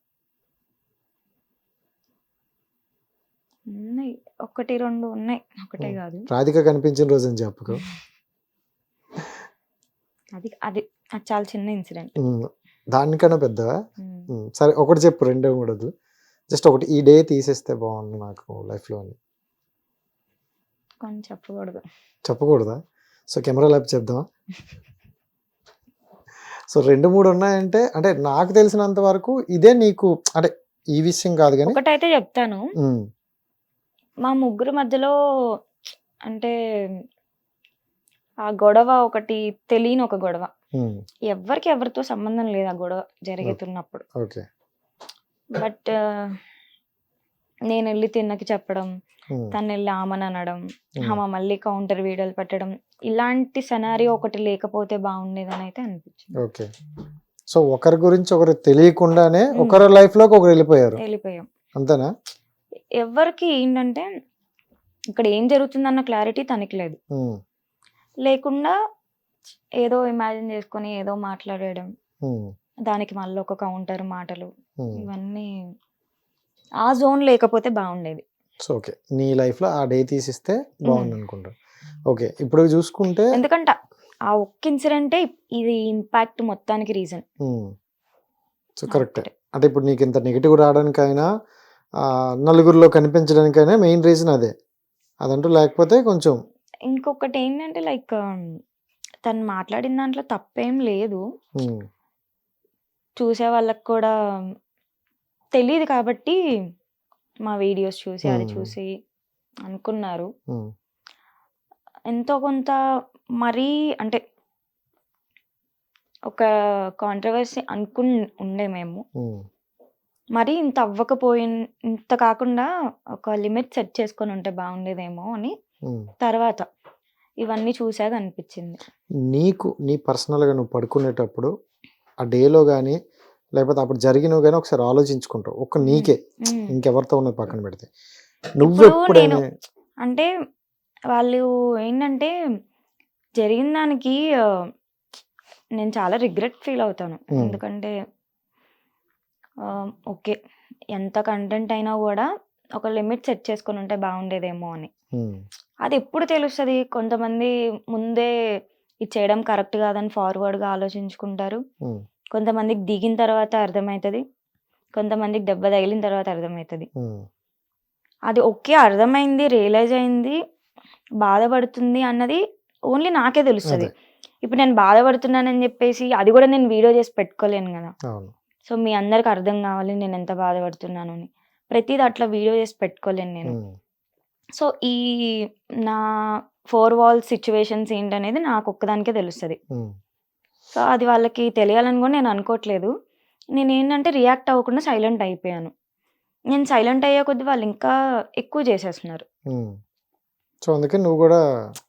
ఉన్నాయి, ఒకటి రెండు ఉన్నాయి, ఒకటే కాదు. రాధిక కనిపించిన రోజు అని చెప్పుకో. అది అది అది చాలా చిన్న ఇన్సిడెంట్. దానికన్నా పెద్దవా? సరే ఒకటి చెప్పు, రెండో మూడోది జస్ట్ ఒకటి, ఈ డే తీసేస్తే బాగుంది నాకు లైఫ్లో అని. కొన్ని చెప్పకూడదు. చెప్పకూడదా? సో కెమెరా ల్యాబ్ చెప్దామా? సో 2-3 ఉన్నాయంటే, అంటే నాకు తెలిసినంత వరకు ఇదే నీకు, అంటే ఈ విషయం కాదు కానీ ఒకటైతే చెప్తాను. మా ముగ్గురు మధ్యలో అంటే ఆ గొడవ ఒకటి తెలియని ఒక గొడవ, ఎవరికి ఎవరితో సంబంధం లేదు ఆ గొడవ జరుగుతున్నప్పుడు. ఓకే. బట్ నేను వెళ్ళి తిన్నకి చెప్పడం, తను వెళ్ళి ఆమెను అనడం, ఆమె మళ్ళీ కౌంటర్ వీడియోలు పెట్టడం, ఇలాంటి సెనారియో ఒకటి లేకపోతే బాగుండేదని అయితే అనిపించింది. ఓకే. సో ఒకరి గురించి ఒకరు తెలియకుండానే ఒకరి లైఫ్ లోకి ఒకరు వెళ్ళిపోయాం అంతేనా? ఎవరికి ఏంటంటే ఇక్కడ ఏం జరుగుతుందన్న క్లారిటీ తనకి లేదు, లేకుండా ఏదో ఇమాజిన్ చేసుకొని ఏదో మాట్లాడడం, దానికి మళ్ళీ ఒక కౌంటర్ మాటలు, ఇవన్నీ ఆ జోన్ లేకపోతే బాగుండేది. సో ఓకే, నీ లైఫ్ లో ఆ డే తీసిస్తే బాగుంది అనుకుంటా. ఓకే, ఇప్పుడు చూసుకుంటే ఎందుకంటే ఆ ఒక్క ఇన్సిడెంటే ఇది ఇంపాక్ట్ మొత్తానికి రీజన్. So correct. అంటే ఇప్పుడు నీకు ఇంత నెగిటివ్ రావడానికైనా నలుగురిలో కనిపించడానికైనా మెయిన్ రీజన్ అదే, అదంటూ లేకపోతే కొంచెం. ఇంకొకటి ఏంటంటే లైక్ తను మాట్లాడిన దాంట్లో తప్పేం లేదు. ఉమ్, చూసే వాళ్ళకి కూడా తెలీదు కాబట్టి మా వీడియోస్ చూసి అది ఉమ్, చూసి అనుకున్నారు. ఉమ్, ఎంతో కొంత మరీ అంటే ఒక కాంట్రవర్సీ ఉండే మేము. ఉమ్, మరీ ఇంత కాకుండా ఒక లిమిట్ సెట్ చేసుకొని ఉంటే బాగుండేదేమో అని ఉమ్. తర్వాత ఇవన్నీ చూసాక అనిపించింది. నీ పర్సనల్గా నువ్వు పడుకునేటప్పుడు ఆ డేలో కానీ లేకపోతే అప్పుడు జరిగినవి కానీ ఒకసారి ఆలోచించుకుంటావు ఒక్క నీకే, ఉమ్. ఇంకెవరితో ఉన్నది పక్కన పెడితే నువ్వు ఇప్పుడు ఎప్పుడైనా అంటే వాళ్ళు ఏంటంటే జరిగిన దానికి నేను చాలా రిగ్రెట్ ఫీల్ అవుతాను. ఎందుకంటే ఓకే, ఎంత కంటెంట్ అయినా కూడా ఒక లిమిట్ సెట్ చేసుకొని ఉంటే బాగుండేదేమో అని. అది ఎప్పుడు తెలుస్తుంది? కొంతమంది ముందే ఇది చేయడం కరెక్ట్ కాదని ఫార్వర్డ్గా ఆలోచించుకుంటారు. కొంతమందికి దిగిన తర్వాత అర్థమవుతుంది, కొంతమందికి దెబ్బ తగిలిన తర్వాత అర్థమవుతుంది. అది ఓకే, అర్థమైంది, రియలైజ్ అయింది, బాధపడుతుంది అన్నది ఓన్లీ నాకే తెలుస్తుంది. ఇప్పుడు నేను బాధపడుతున్నానని చెప్పేసి అది కూడా నేను వీడియో చేసి పెట్టుకోలేను కదా. సో మీ అందరికి అర్థం కావాలి నేను ఎంత బాధపడుతున్నాను అని. ప్రతిదీ అట్లా వీడియో చేసి పెట్టుకోలేను నేను. సో ఈ నా 4 వాల్ సిచ్యువేషన్స్ ఏంటనేది నాకు ఒక్కదానికే తెలుస్తుంది. సో అది వాళ్ళకి తెలియాలని కూడా నేను అనుకోవట్లేదు. నేను ఏంటంటే రియాక్ట్ అవ్వకుండా సైలెంట్ అయిపోయాను. నేను సైలెంట్ అయ్యే కొద్ది వాళ్ళు ఇంకా ఎక్కువ చేసేస్తున్నారు. సో అందుకే నువ్వు కూడా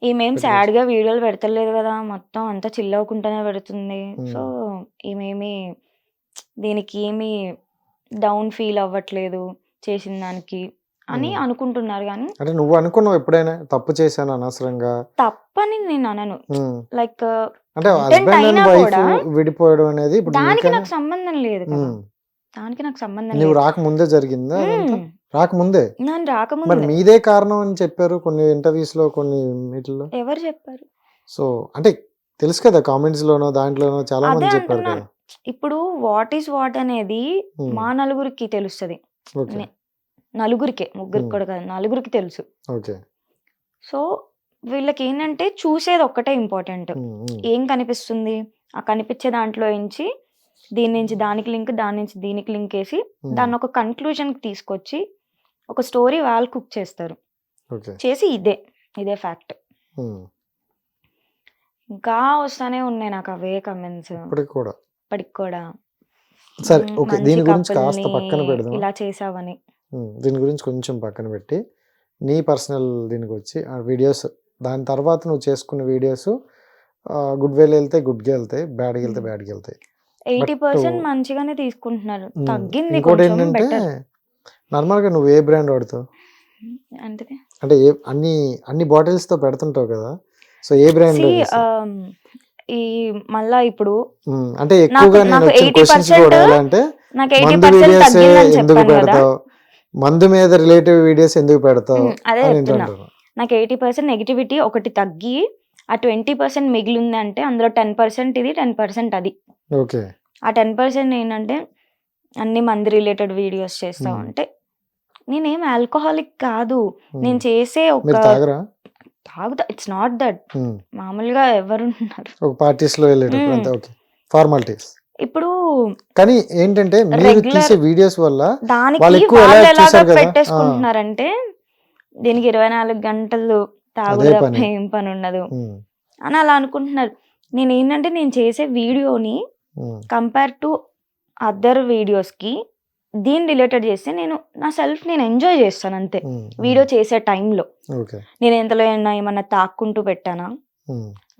ఈమెం సాడ్గా వీడియోలు పెడతలేదు కదా, మొత్తం అంతా చిల్ అవ్వకుండానే పెడుతుంది. సో ఈమెమి దీనికి ఏమి డౌన్ ఫీల్ అవ్వట్లేదు చేసిన దానికి అని అనుకుంటున్నారు. కానీ అంటే నువ్వు అనుకున్నావు ఎప్పుడైనా తప్పు చేశాను అనవసరంగా? తప్పని నేను అనను. లైక్ అంటే హస్బెండ్ అండ్ వైఫ్ విడిపోవడం అనేది ఇప్పుడు దానికి నాకు సంబంధం లేదు కదా. దానికి నాకు సంబంధం నువ్వు లేదు. రాకముందే జరిగిందా? రాకముందే? నేను మరి రాకముందు మీదే కారణం అని చెప్పారు కొన్ని ఇంటర్వ్యూస్ లో, కొన్ని వీటిల్లో. ఎవరు చెప్పారు? సో అంటే తెలుసు కదా, కామెంట్స్ లోనో దాంట్లోనో చాలా అదే మంది చెప్పారు అంటున్నాను. కదా. ఇప్పుడు వాట్ ఈస్ వాట్ అనేది మా నలుగురికి తెలుస్తుంది. ఓకే నలుగురికే, ముగ్గురికి కూడా కాదు, నలుగురికి తెలుసు. ఓకే. సో వీళ్ళకి ఏంటంటే చూసేది ఒక్కటే ఇంపార్టెంట్. ఏం కనిపిస్తుంది, ఆ కనిపించే దాంట్లో నుంచి దీని నుంచి దానికి లింక్, దాని నుంచి దీనికి లింక్ వేసి దాన్ని ఒక కన్క్లూజన్కి తీసుకొచ్చి ఒక స్టోరీ వాళ్ళు కుక్ చేస్తారు. చేసి ఇదే ఫ్యాక్ట్. ఇంకా వస్తానే ఉన్నాయి నాకు అవే కమెంట్స్ ఇప్పటికి కూడా. సరే ఓకే, దీని గురించి కాస్త పక్కన పెడదాం. ఇలా చేసావని దీని గురించి కొంచెం పక్కన పెట్టి నీ పర్సనల్ దీనికి వచ్చి ఆ వీడియోస్, దాని తర్వాత నువ్వు చేసుకున్న వీడియోస్ గుడ్ వేలు వెళ్తాయి, గుడ్గా వెళ్తాయి, బ్యాడ్కి వెళ్తే బ్యాడ్కి వెళ్తాయి. 80% మంచిగానే తీసుకుంటున్నారు. తగ్గింది ఇంకోటి కొంచెం ఏంటంటే బెటర్. నార్మల్గా నువ్వు ఏ బ్రాండ్ వాడుతావు? అంటే అన్ని బాటిల్స్ తో పెడుతుంటావు కదా, సో ఏ బ్రాండ్? ఈ మళ్ళా ఇప్పుడు అంటే ఎక్కువగా నేను వచ్చిన క్వశ్చన్స్ కూడా ఎలా అంటే నాకు మందు 80% వీడియోస్ తగ్గిందని ఎందుకు చెప్పాను కదా. పెడతావు, మందు మీద రిలేటివ్ వీడియోస్ ఎందుకు పెడతావు అదే అని చెప్తున్నా. అంటున్నాను. నాకు 80% నెగిటివిటీ ఒకటి తగ్గి ఆ 20% మిగిలి ఉంది అంటే అందులో 10% ఇది, 10% అది. ఓకే. ఆ 10% ఏంటంటే అన్ని మంది రిలేటెడ్ వీడియోస్ చేస్తావు అంటే నేనేం ఆల్కహాలిక్ కాదు. నేను చేసే ఒక తాగుతా, ఇట్స్ నాట్ దట్. మామూలుగా ఎవరున్నారు ఒక పార్టీస్ లో వెళ్ళేటప్పుడు అంతే, ఓకే, ఫార్మాలిటీస్. ఇప్పుడు కానీ ఏంటంటే మీరు తీసే వీడియోస్ వల్ల దానికి వాళ్ళు ఎక్కువ వాళ్ళు ఎలా ఎలాగా చూసారు కదా. పెట్టేసుకుంటున్నారంటే దీనికి 24 గంటలు తాగుడు తప్ప ఏం పని ఉండదు అని అలా అనుకుంటున్నారు. నేను ఏంటంటే నేను చేసే వీడియోని కంపేర్ టు అదర్ వీడియోస్కి దీని రిలేటెడ్ చేస్తే నేను నా సెల్ఫ్ నేను ఎంజాయ్ చేస్తాను అంతే. వీడియో చేసే టైంలో నేను ఎంతలో ఏమన్నా తాక్కుంటూ పెట్టానా,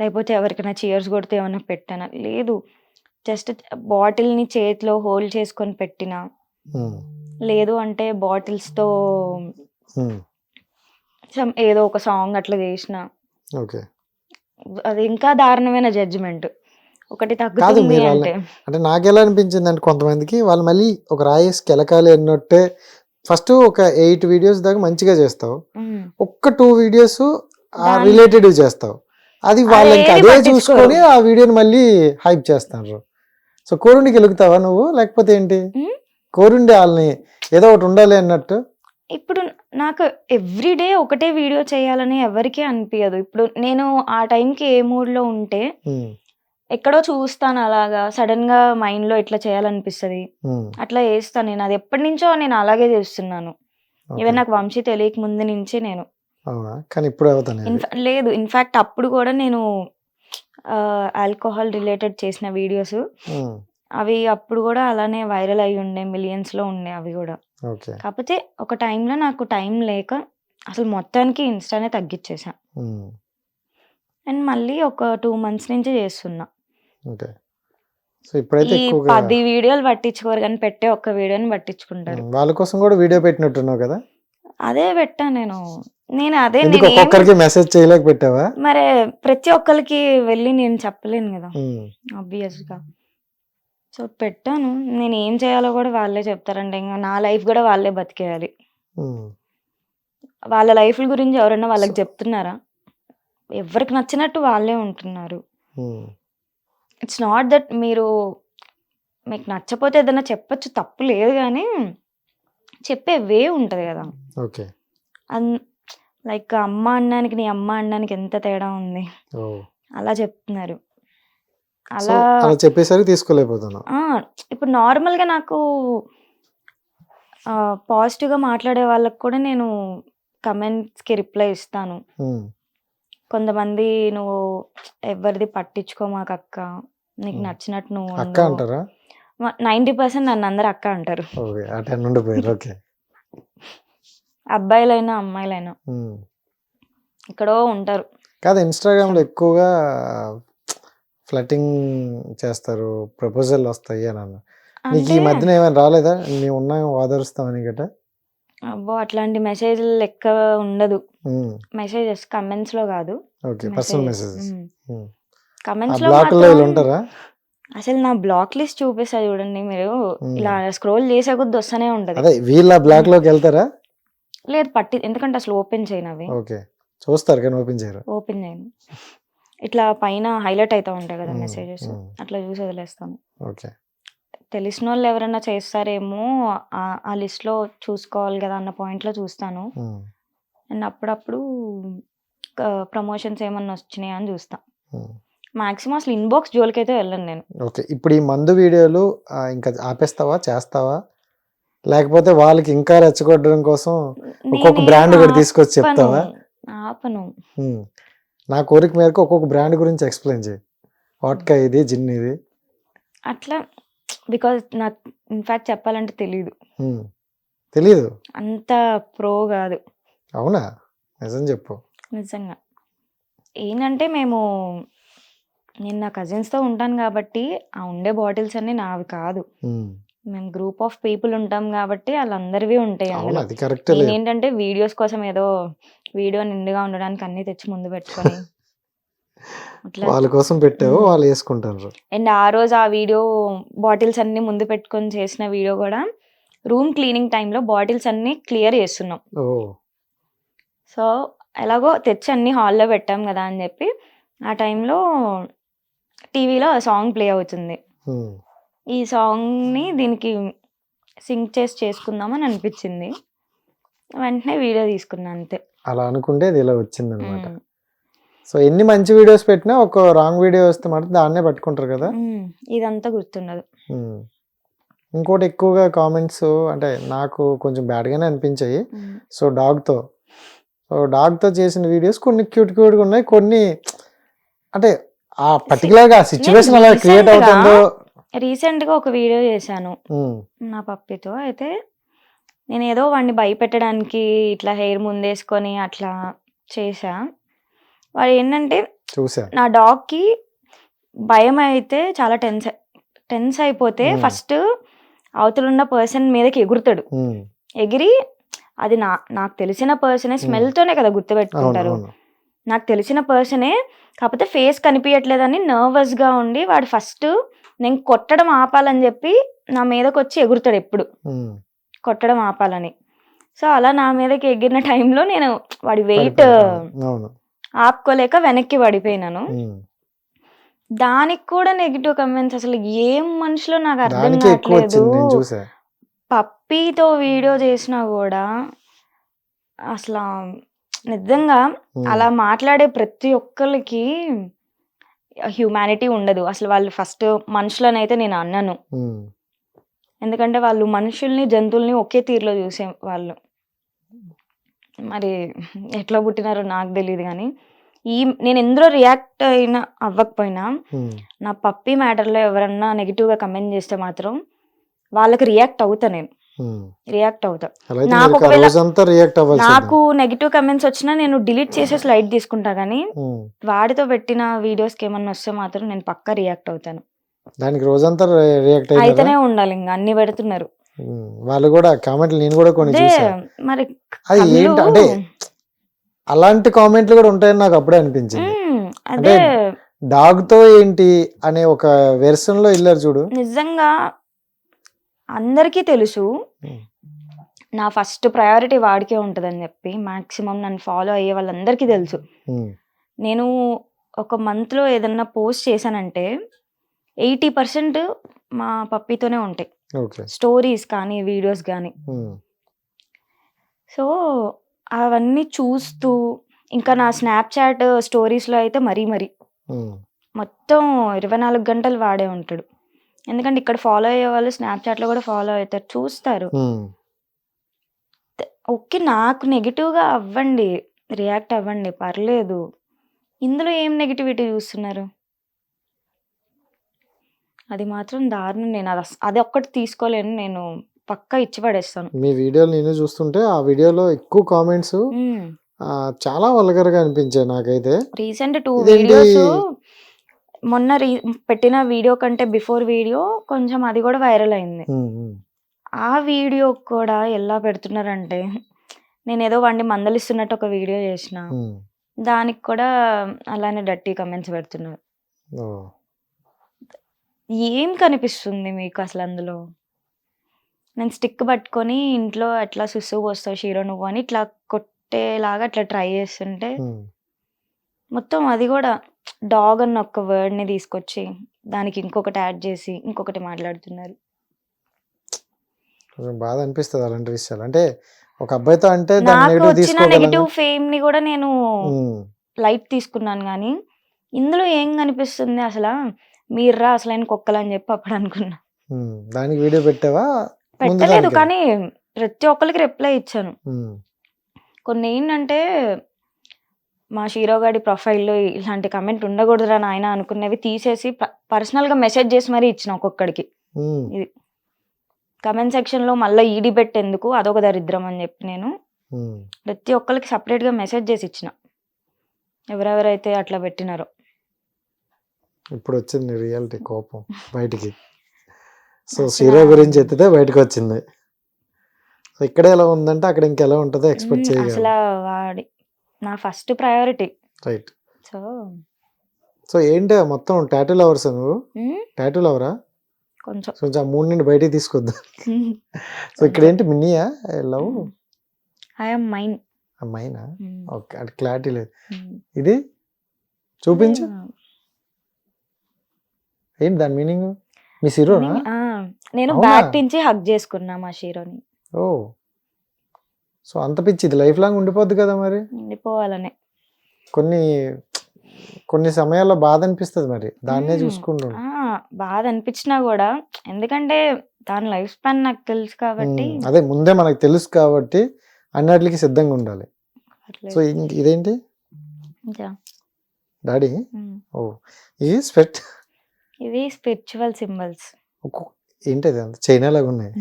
లేకపోతే ఎవరికైనా చీర్స్ కొడితే ఏమన్నా పెట్టానా, లేదు. జస్ట్ బాటిల్ని చేతిలో హోల్డ్ చేసుకొని పెట్టినా, లేదు అంటే బాటిల్స్తో ఏదో ఒక సాంగ్ అట్లా చేసిన, అది ఇంకా దారుణమైన జడ్జిమెంట్. ఒకటి తగ్గుతుంది అంటే నాకు ఎలా అనిపించింది అంటే కొంతమందికి వాళ్ళు మళ్ళీ ఒక రాయేసి కెలకాలి అన్నట్టే ఫస్ట్ ఒక 8 వీడియోస్ దాకా మంచిగా చేస్తావు, ఒక్క 2 వీడియోస్ రిలేటెడ్ చేస్తావు, అది వాళ్ళకి అదే చూసుకొని ఆ వీడియోని మళ్ళీ హైప్ చేస్తారు. సో కోరుండికి వెలుగుతావా నువ్వు, లేకపోతే ఏంటి? కోరుండి వాళ్ళని ఏదో ఒకటి ఉండాలి అన్నట్టు ఇప్పుడు నాకు ఎవ్రీడే ఒకటే వీడియో చేయాలని ఎవరికీ అనిపియదు. ఇప్పుడు నేను ఆ టైంకి ఏ మూడ్‌లో ఉంటే హ్మ్. ఎక్కడో చూస్తాను అలాగా సడెన్‌గా మైండ్‌లో ఇట్లా చేయాలనిపిస్తది. హ్మ్. అట్లా చేస్తా నేను. అది ఎప్పటినుంచో నేను అలాగే చేస్తున్నాను. ఓకే. ఈవెన్ నాకు వంశీ తెలియక ముందు నుంచే నేను. అవునా? కానీ ఇప్పుడు అవుతానేది. లేదు ఇన్‌ఫాక్ట్ అప్పుడు కూడా నేను ఆల్కహాల్ రిలేటెడ్ చేసిన వీడియోస్ హ్మ్. అవి అప్పుడు కూడా అలానే వైరల్ అయ్యి ఉండే. మిలియన్స్‌లో ఉండే అవి కూడా. ఓకే. కాకపోతే ఒక టైంలో నాకు టైం లేక అసలు మొత్తానికి ఇన్‌స్టానే తగ్గిచ్చేసా. హ్మ్. అండ్ మళ్ళీ ఒక 2 మంత్స్ నుంచి చేస్తున్నా. ఓకే. సో, ఇప్పుడైతే ఈ ఎక్కువగా 10 వీడియోలు పట్టించుకోరు గానీ పెట్టే ఒక్క వీడియోని పట్టించుకుంటారు. వాళ్ళ కోసం కూడా వీడియో పెట్టినట్టున్నావు కదా? అదే పెట్టా నేను. నేను అదే ఎందుకు నేనేం ఒక్కొక్కరికి మెసేజ్ చేయలేక పెట్టావా? మరే ప్రతి ఒక్కళ్ళకి వెళ్ళి నేను చెప్పలేను గదా! హ్మ్. ఆబ్వియస్‌గా. సో, పెట్టాను. నేనేం చేయాలో గూడా వాళ్ళే చెప్తారంట. ఇంగ నా లైఫ్ గూడా వాళ్ళే బతికేయాలి. హ్మ్. వాళ్ళ లైఫ్‌ల గురించి ఎవరన్నా వాళ్ళకి సో చెప్తున్నారా? ఎవరికి నచ్చినట్టు వాళ్ళే ఉంటున్నారు. హ్మ్. ఇట్స్ నాట్ దట్ మీకు నచ్చపోతే ఏదన్నా చెప్పొచ్చు తప్పు లేదు గానీ, చెప్పే వే ఉంటది గదా! ఓకే. అన్ లైక్ అమ్మ అనడానికి, నీ అమ్మ అనడానికి ఎంత తేడా ఉంది. ఓహ్! అలా చెప్తున్నారు. సో, అలా అలా చెప్పేసరికి తీసుకోలేకపోతున్నావు. ఆ! ఇప్పుడు నార్మల్‌గా నాకు పాజిటివ్‌గా మాట్లాడే వాళ్ళకి కూడా నేను కమెంట్స్‌కి రిప్లై ఇస్తాను. హ్మ్. కొంతమంది "నువ్వు ఎవరిది పట్టించుకోమాకక్క. నీకు హ్మ్. నచ్చినట్టు నువ్వు అక్క ఉండు." అంటారా? 90% నన్నందరూ అక్క అంటారు. ఓకే. ఆ 10 ఉండిపోయారు. ఓకే. అబ్బాయిలైనా, అమ్మాయిలైనా. హ్మ్. ఎక్కడో ఉంటారు. కాదు ఇన్‌స్టాగ్రామ్‌లో సమ్ ఎక్కువగా ఫ్లర్టింగ్ చేస్తారు. ప్రపోజల్‌లొస్తాయి అనన్నా. నీకు ఈ అంటే మధ్యన ఏమైనా రాలేదా? మేమున్నాం ఓదారుస్తామని గట్టా? అబ్బో! అట్లాంటి మెసేజ్‌లు లెక్క ఉండదు. హ్మ్. మెసేజెస్ కమెంట్స్‌లో గాదు. ఓకే. Personal messages. మెసేజెస్. హ్మ్. ఆ కమెంట్స్‌లో బ్లాకుల్లో మాత్రం వీళ్ళుంటారా? అసలు నా బ్లాక్ లిస్ట్ చూపిస్తా చూడండి మీరు. ఇలా హ్మ్. స్క్రోల్ చేసే కొద్దీ వస్తూనే ఉంటది. అదే వీళ్ళ హ్మ్. బ్లాక్‌లోకెళ్తారా? లేదు ఎందుకంటే అసలు ఓపెన్ చేయనవి. ఓకే. చూస్తారు కానీ ఓపెన్ చేయరు. ఓపెన్ చేయను. ఇట్లా పైన హైలైట్ అయితా ఉంటాయి కదా హ్మ్. మెసేజెస్. హ్మ్. అట్లా చూసి వదిలేస్తాను. ఓకే. తెలిసినోళ్ళు ఎవరైనా చేస్తారేమో ఆ లిస్ట్‌లో చూసుకోవాలి కదా అన్న పాయింట్‌లో చూస్తాను. హ్మ్. అండ్ అప్పుడప్పుడు ప్రమోషన్స్ ఏమన్నా వచ్చినాయా అని చూస్తా. హ్మ్. మాక్సిమం అసలు ఇన్‌బాక్స్ జోలికైతే వెళ్ళను నేను. ఓకే. ఇప్పుడు ఈ మందు వీడియోలు ఇంకా ఆపేస్తావా? చేస్తావా? లేకపోతే వాళ్ళకి ఇంకా రెచ్చగొట్టడం కోసం ఒక్కొక్క నేనేం బ్రాండ్ ఒకటి తీసుకొచ్చి ఆపను. చెప్తావా? ఆపను. హ్మ్. నా కోరిక మేరకు ఒక్కొక్క బ్రాండ్ గురించి ఎక్స్‌ప్లెయిన్ చెయి. వోడ్కా ఇది, జిన్ ఇది. అట్లా బికాజ్ నాకు ఇన్‌ఫాక్ట్ చెప్పాలంటే తెలీదు. హ్మ్. తెలీదు. అంత ప్రో గాదు. అవునా? నిజం చెప్పు. నిజంగా. ఏందంటే నేను నా కజిన్స్‌తో ఉంటాను గాబట్టి, ఆ ఉండే బాటిల్స్ అన్నీ నావి కాదు. హ్మ్. మేము గ్రూప్ ఆఫ్ పీపుల్ ఉంటాం గాబట్టి, ఆళ్ళందరివి ఉంటాయి అవును. అందులో. అది కరెక్టేలే. నేనేంటంటే వీడియోస్ కోసం ఏదో వీడియో నిండుగా ఉండడానికి అన్నీ తెచ్చి ముందు పెట్టుకొని అట్లా వాళ్ళ కోసం పెట్టావు. హ్మ్. వాళ్ళు యేసుకుంటారు. అండ్ ఆ రోజు ఆ వీడియో బాటిల్స్ అన్నీ ముందు పెట్టుకొని చేసిన వీడియో గూడా రూమ్ క్లీనింగ్ టైమ్‌లో బాటిల్స్ అన్నీ క్లియర్ చేస్తున్నాం. ఓహ్! సో, ఎలాగో తెచ్చి అన్నీ హాల్‌లో పెట్టాం గదా అని జెప్పి, ఆ టైంలో టీవీలో ఆ సాంగ్ ప్లే అవుతుంది. హ్మ్. ఈ సాంగ్‌ని దీనికి సింక్ చేసుకుందామని అనిపిచ్చింది. వెంటనే వీడియో తీసుకున్నా అంతే. అలా అనుకుంటే అది ఇలా వచ్చిందనమాట. హ్మ్. సో, ఎన్ని మంచి వీడియోస్ పెట్టినా ఒక రాంగ్ వీడియో వస్తే మాత్రం దాన్నే పట్టుకుంటారు కదా! హ్మ్. ఇదంతా గుర్తుండదు. హ్మ్. ఇంకోటి ఎక్కువగా కామెంట్స్ అంటే నాకు కొంచెం బ్యాడ్‌గానే అనిపించాయి. హ్మ్. సో, డాగ్‌తో చేసిన వీడియోస్ కొన్ని క్యూట్‌గా ఉన్నాయి. కొన్ని అంటే ఆ పర్టిక్యులర్‌గా ఆ నేను సిట్యుయేషన్ అలా క్రియేట్ అవుతుందో రీసెంట్‌గా ఒక వీడియో చేశాను. హ్మ్. నా పప్పీతో. అయితే నేనేదో వాడిని భయపెట్టడానికి ఇట్లా హెయిర్ ముందేసుకొని అట్లా చేశా. వాడేంటంటే చూసా. నా డాగ్‌కి భయమైతే చాలా టెన్స్ అయిపోతే హ్మ్. ఫస్ట్ అవతలున్న పర్సన్ మీదకి ఎగురుతాడు. హ్మ్. ఎగిరి అది నాకు తెలిసిన పర్సనే హ్మ్. స్మెల్‌తోనే కదా అవును. గుర్తుపెట్టుకుంటారు. అవును. నాకు తెలిసిన పర్సనే కాకపోతే ఫేస్ కనిపియట్లేదని నర్వస్‌గా ఉండి వాడు ఫస్ట్ నేను కొట్టడం ఆపాలని జెప్పి నా మీదకొచ్చి ఎగురుతాడు ఎప్పుడు. హ్మ్. కొట్టడం ఆపాలని. సో, అలా నా మీదకి ఎగిరిన టైంలో నేను వాడి వెయిట్ పడిపోయారు. అవును. ఆపుకోలేక వెనక్కి పడిపోయినాను. హ్మ్. దానికి కూడా నెగెటివ్ కామెంట్స్ అసలు ఏం మనుషులో నాకు అర్థం దానికే ఎక్కువ కావట్లేదు. వచ్చింది నేను చూసా. పప్పీతో వీడియో చేసినా గూడా అసలు నిజంగా అలా మాట్లాడే ప్రతి ఒక్కరికి హ్యూమానిటీ ఉండదు. అసలు వాళ్ళు ఫస్ట్ మనుషులనైతే నేను అన్నను. ఉమ్, ఎందుకంటే వాళ్ళు మనుషుల్ని, జంతువుల్ని ఒకే తీరులో చూసే వాళ్ళు. మరి ఎట్లా పుట్టినారో నాకు తెలీదు గానీ, నేను ఎందులో రియాక్ట్ అవ్వకపోయినా, ఉమ్. నా పప్పీ మ్యాటర్‌లో ఎవరన్నా నెగెటివ్‌గా కమెంట్ చేస్తే మాత్రం వాళ్ళకి రియాక్ట్ అవుతా నేను. ఉమ్. రియాక్ట్ అవుతా. అలా అయితే నాకు మీరు ఆ ఒకవేళ రోజంతా రియాక్ట్ అవ్వాల్సిందే. నాకు నెగెటివ్ కమెంట్స్ వచ్చినా నేను డిలీట్ చేసేసి లైట్ తీసుకుంటా గానీ, ఉమ్. వాడితో పెట్టిన వీడియోస్‌కి ఏమన్నా వస్తే మాత్రం నేను పక్కా రియాక్ట్ అవుతాను. దానికి రోజంతా రియాక్ట్ అయినారా? అయితేనే ఉండాలి ఇంక అన్ని పెడుతున్నారు. వాళ్ళు కూడా కామెంట్లు నేను కూడా కొన్ని అదే చూసా. మరి అది కళ్ళు ఏంటి అంటే అలాంటి కామెంట్లు కూడా ఉంటాయని నాకు అప్పుడే అనిపించింది. అదే డాగ్ తో ఏంటి అనే ఒక వెర్షన్ లో వెళ్ళారు చూడు. నిజంగా అందరికీ తెలుసు ఉమ్, నా ఫస్ట్ ప్రయారిటీ వాడికే ఉంటుందని చెప్పి. మాక్సిమం నన్ను ఫాలో అయ్యే వాళ్ళందరికీ తెలుసు. ఉమ్, నేను ఒక మంత్లో ఏదన్నా పోస్ట్ చేశానంటే 80% మా పప్పీతోనే ఉంటాయి. ఓకే. స్టోరీస్ కానీ వీడియోస్ కానీ. ఉమ్, సో అవన్నీ చూస్తూ ఇంకా నా స్నాప్చాట్ స్టోరీస్లో అయితే మరీ ఉమ్, మొత్తం 24 గంటలు వాడే ఉంటాడు. ఎందుకంటే ఇక్కడ ఫాలో అయ్యే వాళ్ళు స్నాప్చాట్లో కూడా ఫాలో అవుతారు, చూస్తారు. ఉమ్. ఓకే, నాకు నెగిటివ్గా అవ్వండి, రియాక్ట్ అవ్వండి, పర్లేదు. ఇందులో ఏం నెగిటివిటీ చూస్తున్నారు? అది మాత్రం దారుణం. నేను అది ఒక్కటి తీసుకోలేను. నేను పక్కా ఇచ్చి పడేస్తాను. మీ వీడియోలు నేను చూస్తుంటే ఆ వీడియోలో ఎక్కువ కామెంట్స్ చాలా వల్గర్గా అనిపించాయి నాకైతే. రీసెంట్ 2 ఇదేంటి? వీడియోస్ మొన్న పెట్టిన వీడియో కంటే బిఫోర్ వీడియో కొంచెం అది కూడా వైరల్ అయింది. ఉమ్, ఉమ్, ఆ వీడియో కూడా ఎలా పెడుతున్నారంటే, నేను ఏదో వాడిని మందలిస్తున్నట్టు ఒక వీడియో చేసిన, ఉమ్. దానికి కూడా అలానే డర్టీ కమెంట్స్ పెడుతున్నారు. ఓ. ఏం కనిపిస్తుంది మీకు అసలు అందులో? నేను స్టిక్ పట్టుకొని ఇంట్లో ఎట్లా సుస్సు పోస్తావు షీరో నువ్వు అని ఇట్లా కొట్టేలాగా అట్లా ట్రై చేస్తుంటే, ఉమ్. మొత్తం అది కూడా డాగ్ అన్న ఒక్క వర్డ్ని తీసుకొచ్చి దానికి ఇంకొకటి యాడ్ చేసి ఇంకొకటి మాట్లాడుతున్నారు. కొంచెం బాధ అనిపిస్తుంది అలాంటి విషయాలు. అంటే ఒక అబ్బాయితో అంటే దాన్ని నాకు నెగిటివ్ వచ్చిన తీసుకోగలను. నెగిటివ్ ఫేమ్ ని కూడా నేను ఉమ్, లైట్ తీసుకున్నాను, కానీ ఇందులో ఏం కనిపిస్తుంది అసలు? మీర్రా అసలైన కుక్కలు అని చెప్పి అప్పుడు అనుకున్నా. ఉమ్. దానికి వీడియో పెట్టావా? ముందు పెట్టలేదు, దానికి? కానీ ప్రతి ఒక్కరికి రిప్లై ఇచ్చాను. ఉమ్, కొన్ని ఏంటంటే మా షీరోగాడి ప్రొఫైల్లో ఇలాంటి కమెంట్ ఉండకూడదురా నాయన అనుకునేవి తీసేసి పర్సనల్గా మెసేజ్ చేసి మరీ ఇచ్చిన ఒక్కొక్కడికి. ఉమ్. ఇది కమెంట్ సెక్షన్లో మళ్ళీ ఈ డిబెట్ ఎందుకు, అదొక దరిద్రం అని చెప్పి నేను ఉమ్. ప్రతి ఒక్కరికి సపరేట్గా మెసేజ్ చేసి ఇచ్చిన, ఎవరెవరైతే అట్లా పెట్టినారో. ఇప్పుడు వచ్చింది రియాలిటీ కోపం బయటికి. సో అసలు హీరో గురించి ఎత్తితే బయటకు వచ్చింది. సో ఇక్కడ ఎలా ఉందంటే అక్కడ ఇంకెలా ఉంటుందో ఎక్స్పెక్ట్ చేయగలం. అసలు వాడి నా first priority. Right. So so ఏంటి మొత్తం టాటూ లవర్స్ నువ్వు? టాటూ లవరా? కొంచెం కొంచెం ఆ మూడు నుండి బయటికి తీసుకొద్దాం. సో ఇక్కడ ఏంటి మిన్నీయా లవ్? I'm mine. అమ్మాయినా? ఓకే, అంటే క్లారిటీ లేదు. ఇది చూపించు, ఏంటి దాని మీనింగ్? మీ హీరోనా? నేను అవునా? బ్యాక్ నుంచి హగ్ చేసుకున్నా మా షీరోని. ఓ, సో అంత పిచ్చి ఇది లైఫ్ లాంగ్ ఉండిపోద్ది కదా మరి. ఉండిపోవాలనే. కొన్ని సమయాల్లో బాధ అనిపిస్తుంది మరి, దాన్నే చూసుకుంటూ. బాధ అనిపించినా కూడా, ఎందుకంటే దాని లైఫ్ స్పాన్ నాకు తెలుసు కాబట్టి. అదే ముందే మనకు తెలుసు కాబట్టి అన్నిటికి సిద్ధంగా ఉండాలి. సో ఇదేంటి డాడీ? ఓ, ఇది స్పెట్. ఇవి స్పిరిచువల్ సింబల్స్. ఏంటి అది అంత చైనా లాగా ఉన్నాయి.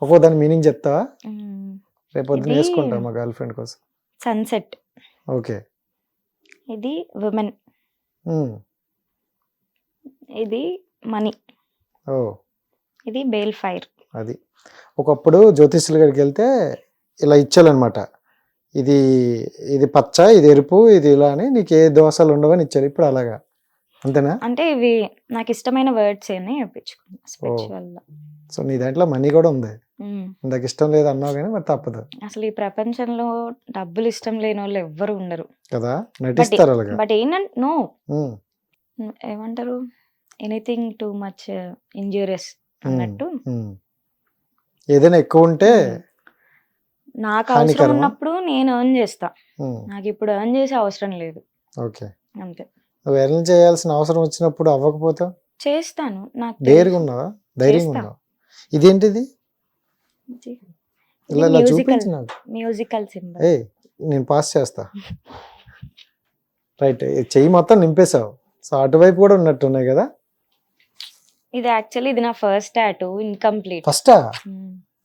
ఒక్కో దాని మీనింగ్ చెప్తావా? రేపు పొద్దున ఇది వేసుకుంటా మా గర్ల్ ఫ్రెండ్ కోసం. సన్సెట్. ఓకే. ఇది విమెన్. ఇది మనీ. ఓ, ఇది బేల్ ఫైర్. అది ఒకప్పుడు జ్యోతిష్యుల గడికి వెళ్తే ఇలా ఇచ్చారనమాట, ఇది ఇది పచ్చ, ఇది ఎరుపు, ఇది ఇలా అని నీకు ఏ దోషాలు ఉండవని ఇచ్చారు. ఇప్పుడు అలాగా అంతేనా? అంటే ఇవి నాకు ఇష్టమైన వర్డ్స్ ఏమి చెప్పించుకున్నా స్పిరిచువల్. సో నీ దాంట్లో మనీ కూడా ఉంది. ఇందాక ఇష్టం లేదు అన్నావు కానీ మరి తప్పదు. అసలు ఈ ప్రపంచంలో డబ్బులు ఇష్టం లేని వాళ్ళు ఎవ్వరు ఉండరు కదా, నటిస్తారు అలాగా. బట్ ఏంటంటే నో, ఏమంటారు, ఎనీథింగ్ టూ మచ్ ఇంజూరియస్ అన్నట్టు. ఏదైనా ఎక్కువ ఉంటే నాకు అవసరం హానికరమా? ఉన్నప్పుడు నేను ఎర్న్ చేస్తా. ఉమ్, నాకు ఇప్పుడు ఎర్న్ చేసే అవసరం లేదు. ఓకే. అంతే. నువ్వు ఎర్న్ చేయాల్సిన అవసరం వచ్చినప్పుడు అవ్వకపోతే చేస్తాను. నాకు డేర్గా ఉన్నావా, ధైర్యంగా చేస్తా. ఉన్నావా? ఇదేంటిది ఇలా ఇలా మ్యూజికల్ చూపించి నాకు. Musical symbol. ఏ నేను పాస్ చేస్తా. రైట్, చెయ్యి మొత్తం నింపేశావు. సో అటువైపు కూడా ఉన్నట్టున్నాయి కదా. ఇది యాక్చువల్లీ ఇది నా ఫస్ట్ టాటూ, ఇన్కంప్లీట్. ఫస్టా?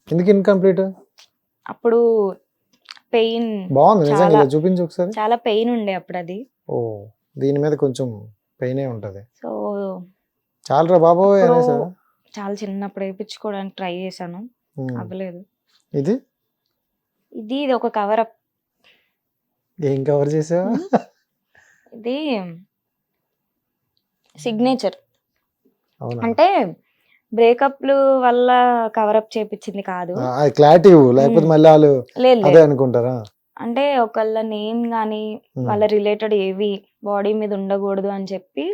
ఎందుకు ఇన్కంప్లీట్? అప్పుడు పెయిన్, బాగుంది నిజంగా, చాలా- ఇలా చూపించు ఒకసారి. చాలా పెయిన్ ఉండే అప్పుడు అది. ఓ, దీని మీద కొంచెం పెయినే ఉంటది. సో చాలరా బాబోయ్ అప్పుడు అనేసావా? చాలా చిన్నప్పుడు వేయించుకోవడానికి ట్రై చేశాను, అవ్వలేదు. ఇది ఇది ఒక కవర్ అప్. ఏం కవర్ చేసావా? ఇది సిగ్నేచర్. అవునా? అంటే బ్రేకప్లు వల్ల కవర్ అప్ చేపించింది కాదు. అది క్లారిటీ ఇవ్వు, లేకపోతే మళ్ళీ వాళ్ళు లేదు అదే అనుకుంటారా? అంటే ఒకళ్ళ నేమ్ గానీ వాళ్ళ రిలేటెడ్ ఏవి బాడీ మీద ఉండకూడదు అని చెప్తే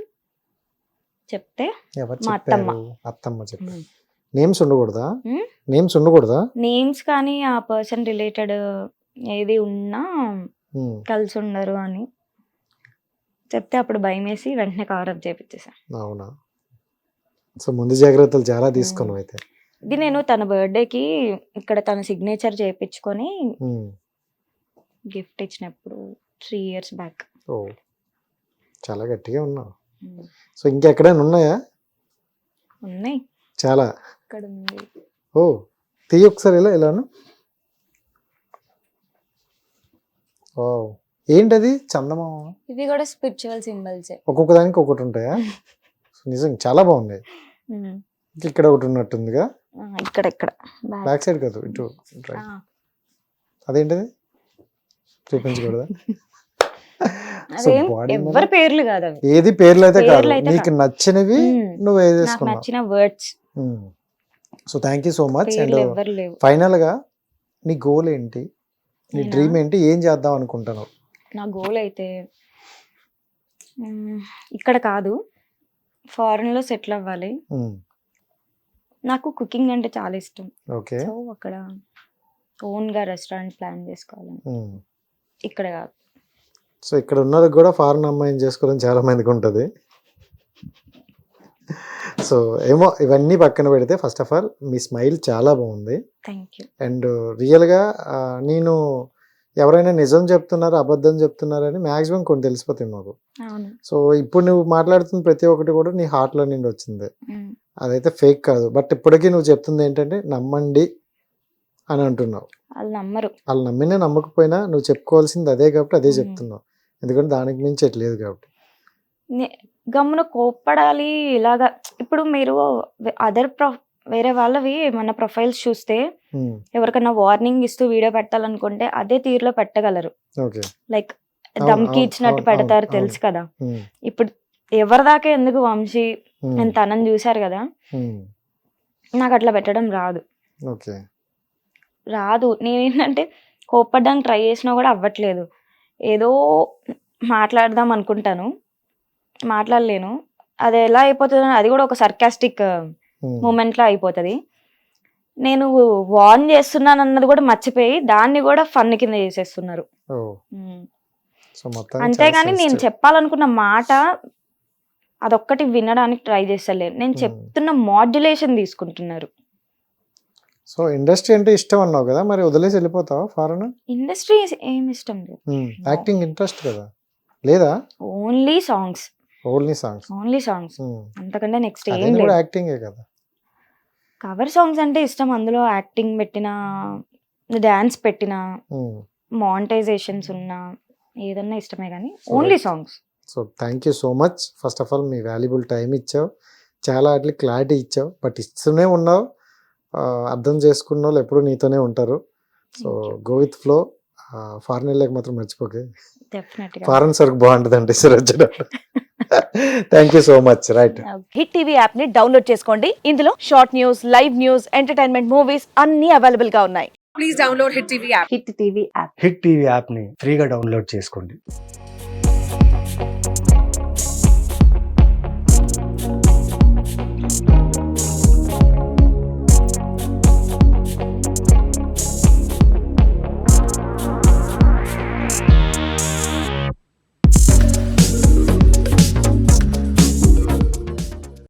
ఎవరు మా అత్తమ్మ. చెప్పారు? అత్తమ్మ చెప్పారు. నేమ్స్ ఉండకూడదా? ఉమ్. నేమ్స్ ఉండకూడదా? నేమ్స్ కానీ ఆ పర్సన్ రిలేటెడ్ ఏది ఉన్నా కలిసి ఉండరు అని చెప్తే అప్పుడు భయం వేసి వెంటనే కవర్ అప్ చేపించేసా. అవునా? సో ముందు జాగ్రత్తలు చాలా తీసుకున్నావు అయితే. ఇది నేను తన బర్త్డేకి ఇక్కడ తన సిగ్నేచర్ చేయించుకొని గిఫ్ట్ ఇచ్చినప్పుడు 3 years బ్యాక్. ఓ, చాలా గట్టిగా ఉన్నావు. సో ఇంకెక్కడైనా ఉన్నాయా? ఉన్నాయి, చాలా. ఇక్కడ ఉంది. ఓ, తీయి ఒకసారి ఇలా ఇలాను. ఓ, ఏంటది? చందమామ? ఇది కూడా స్పిరిచువల్ సింబల్స్. ఒక్కొక్క దానికి ఒకటి ఉంటాయా? సో నిజంగా చాలా బాగుంది. ఇక్కడ ఒకటి ఉన్నట్టుందిగా. ఇక్కడ ఇక్కడ బ్యాక్ సైడ్ కాదు, ఇటు right. అదేంటిది? చూపించకూడదా? సో అదేం బాడీ ఎవరి పేర్లు కాదు అవి. ఏది పేర్లు అయితే కాదు, పేర్లు అయితే నీకు కాదు. నచ్చినవి నువ్వు నాకు వేసేసుకున్నావు. నచ్చిన words. So thank you so much. And పేర్లు ఎవరు లేవు. ఫైనల్ గా నీ గోల్ ఏంటి, నీ నేనా? డ్రీమ్ ఏంటి, ఏం చేద్దాం అనుకుంటున్నావు? నా గోల్ అయితే ఇక్కడ కాదు, ఫారెన్ లో సెటిల్ అవ్వాలి. నాకు కుకింగ్ అంటే చాలా ఇష్టం. ఓకే. సో అక్కడ ఓన్ గా రెస్టారెంట్ ప్లాన్ చేసుకోవాలని. ఇక్కడ కాదు. సో ఇక్కడ ఉన్నది కూడా ఫారెన్ అమ్మాయిని చేసుకోవడం చాలా మందికి ఉంటుంది. సో ఏమో, ఇవన్నీ పక్కన పెడితే first of all me smile చాలా బాగుంది. Thank you. అండ్ రియల్గా నేను ఎవరైనా నిజం చెప్తున్నారు అబద్ధం చెప్తున్నారని మ్యాక్సిమం కొన్ని తెలిసిపోతాయి మాకు. అవును. సో ఇప్పుడు నువ్వు మాట్లాడుతున్న ప్రతి ఒక్కటి కూడా నీ హార్ట్లో నుండి వచ్చింది, ఉమ్. అదైతే ఫేక్ కాదు. బట్ ఇప్పటికీ నువ్వు చెప్తుంది ఏంటంటే నమ్మండి అని అంటున్నావు. వాళ్ళు నమ్మరు. వాళ్ళు నమ్మినా నమ్మకపోయినా నువ్వు చెప్పుకోవాల్సింది అదే కాబట్టి అదే చెప్తున్నావు, ఎందుకంటే దానికి మించి ఎట్లేదు కాబట్టి. గమ్మున కోప్పడాలి ఇలాగా. ఇప్పుడు మీరు అదర్ వేరే వాళ్ళవి మన ప్రొఫైల్స్ చూస్తే ఎవరికన్నా వార్నింగ్ ఇస్తూ వీడియో పెట్టాలనుకుంటే అదే తీరులో పెట్టగలరు. ఓకే. లైక్ అవును, దమ్కి అవును, ఇచ్చినట్టు అవును, పెడతారు, అవును, తెలుసు కదా. ఉమ్, ఇప్పుడు ఎవరిదాకా ఎందుకు వంశీ నేను తనని చూసారు కదా, ఉమ్, నాకు అట్లా పెట్టడం రాదు. ఓకే. రాదు. నేనేంటంటే కోప్పడానికి ట్రై చేసినా కూడా అవ్వట్లేదు. ఏదో మాట్లాడదాం అనుకుంటాను, మాట్లాడలేను. అది ఎలా అయిపోతుంది, అది కూడా ఒక సర్కాస్టిక్ మూమెంట్లో అయిపోతుంది. నేను వార్న్ చేస్తున్నాను అన్నది కూడా మర్చిపోయి దాన్ని కూడా ఫన్ కింద చేసేస్తున్నారు. సో మొత్తం అంతేగాని నేను చెప్పాలనుకున్న మాట అదొక్కటి వినడానికి ట్రై చేస్తలేను. నేను చెప్తున్న మాడ్యులేషన్ తీసుకుంటున్నారు. సో ఇండస్ట్రీ అంటే ఇష్టం అన్నావు కదా, మరి వదిలేసి వెళ్ళిపోతావా ఫారెన్? ఇండస్ట్రీ ఏమి ఇష్టం లేదు. యాక్టింగ్ ఇంట్రెస్ట్ కదా లేదా? Only songs. Only songs. Only songs, అంతకంటే నెక్స్ట్ ఏం అది కూడా లేదు. యాక్టింగే కదా. కవర్ సాంగ్స్ అంటే ఇష్టం, అందులో యాక్టింగ్ పెట్టినా డాన్స్ పెట్టినా మానిటైజేషన్స్ ఉన్నా ఏదన్నా ఇష్టమే, కానీ only songs. So thank you so much. First of all me valuable time ఇచ్చావు, చాలా వాటికి క్లారిటీ ఇచ్చావు. బట్ ఇస్తూనే ఉన్నావు, అర్థం చేసుకున్న వాళ్ళు ఎప్పుడు నీతోనే ఉంటారు. So go with flow. Foreign వెళ్ళాక మాత్రం మర్చిపోకే, డెఫినెట్గా. ఫారెన్ సరుకు బాగుంటుంది సార్ వచ్చేటప్పుడు. Thank you so much. Right. Hit TV app ని డౌన్లోడ్ చేసుకోండి. ఇందులో short news, live news, entertainment movies అన్ని అవైలబుల్ గా ఉన్నాయి. Please download hit TV app. Hit TV యాప్ని ఫ్రీగా డౌన్లోడ్ చేసుకోండి.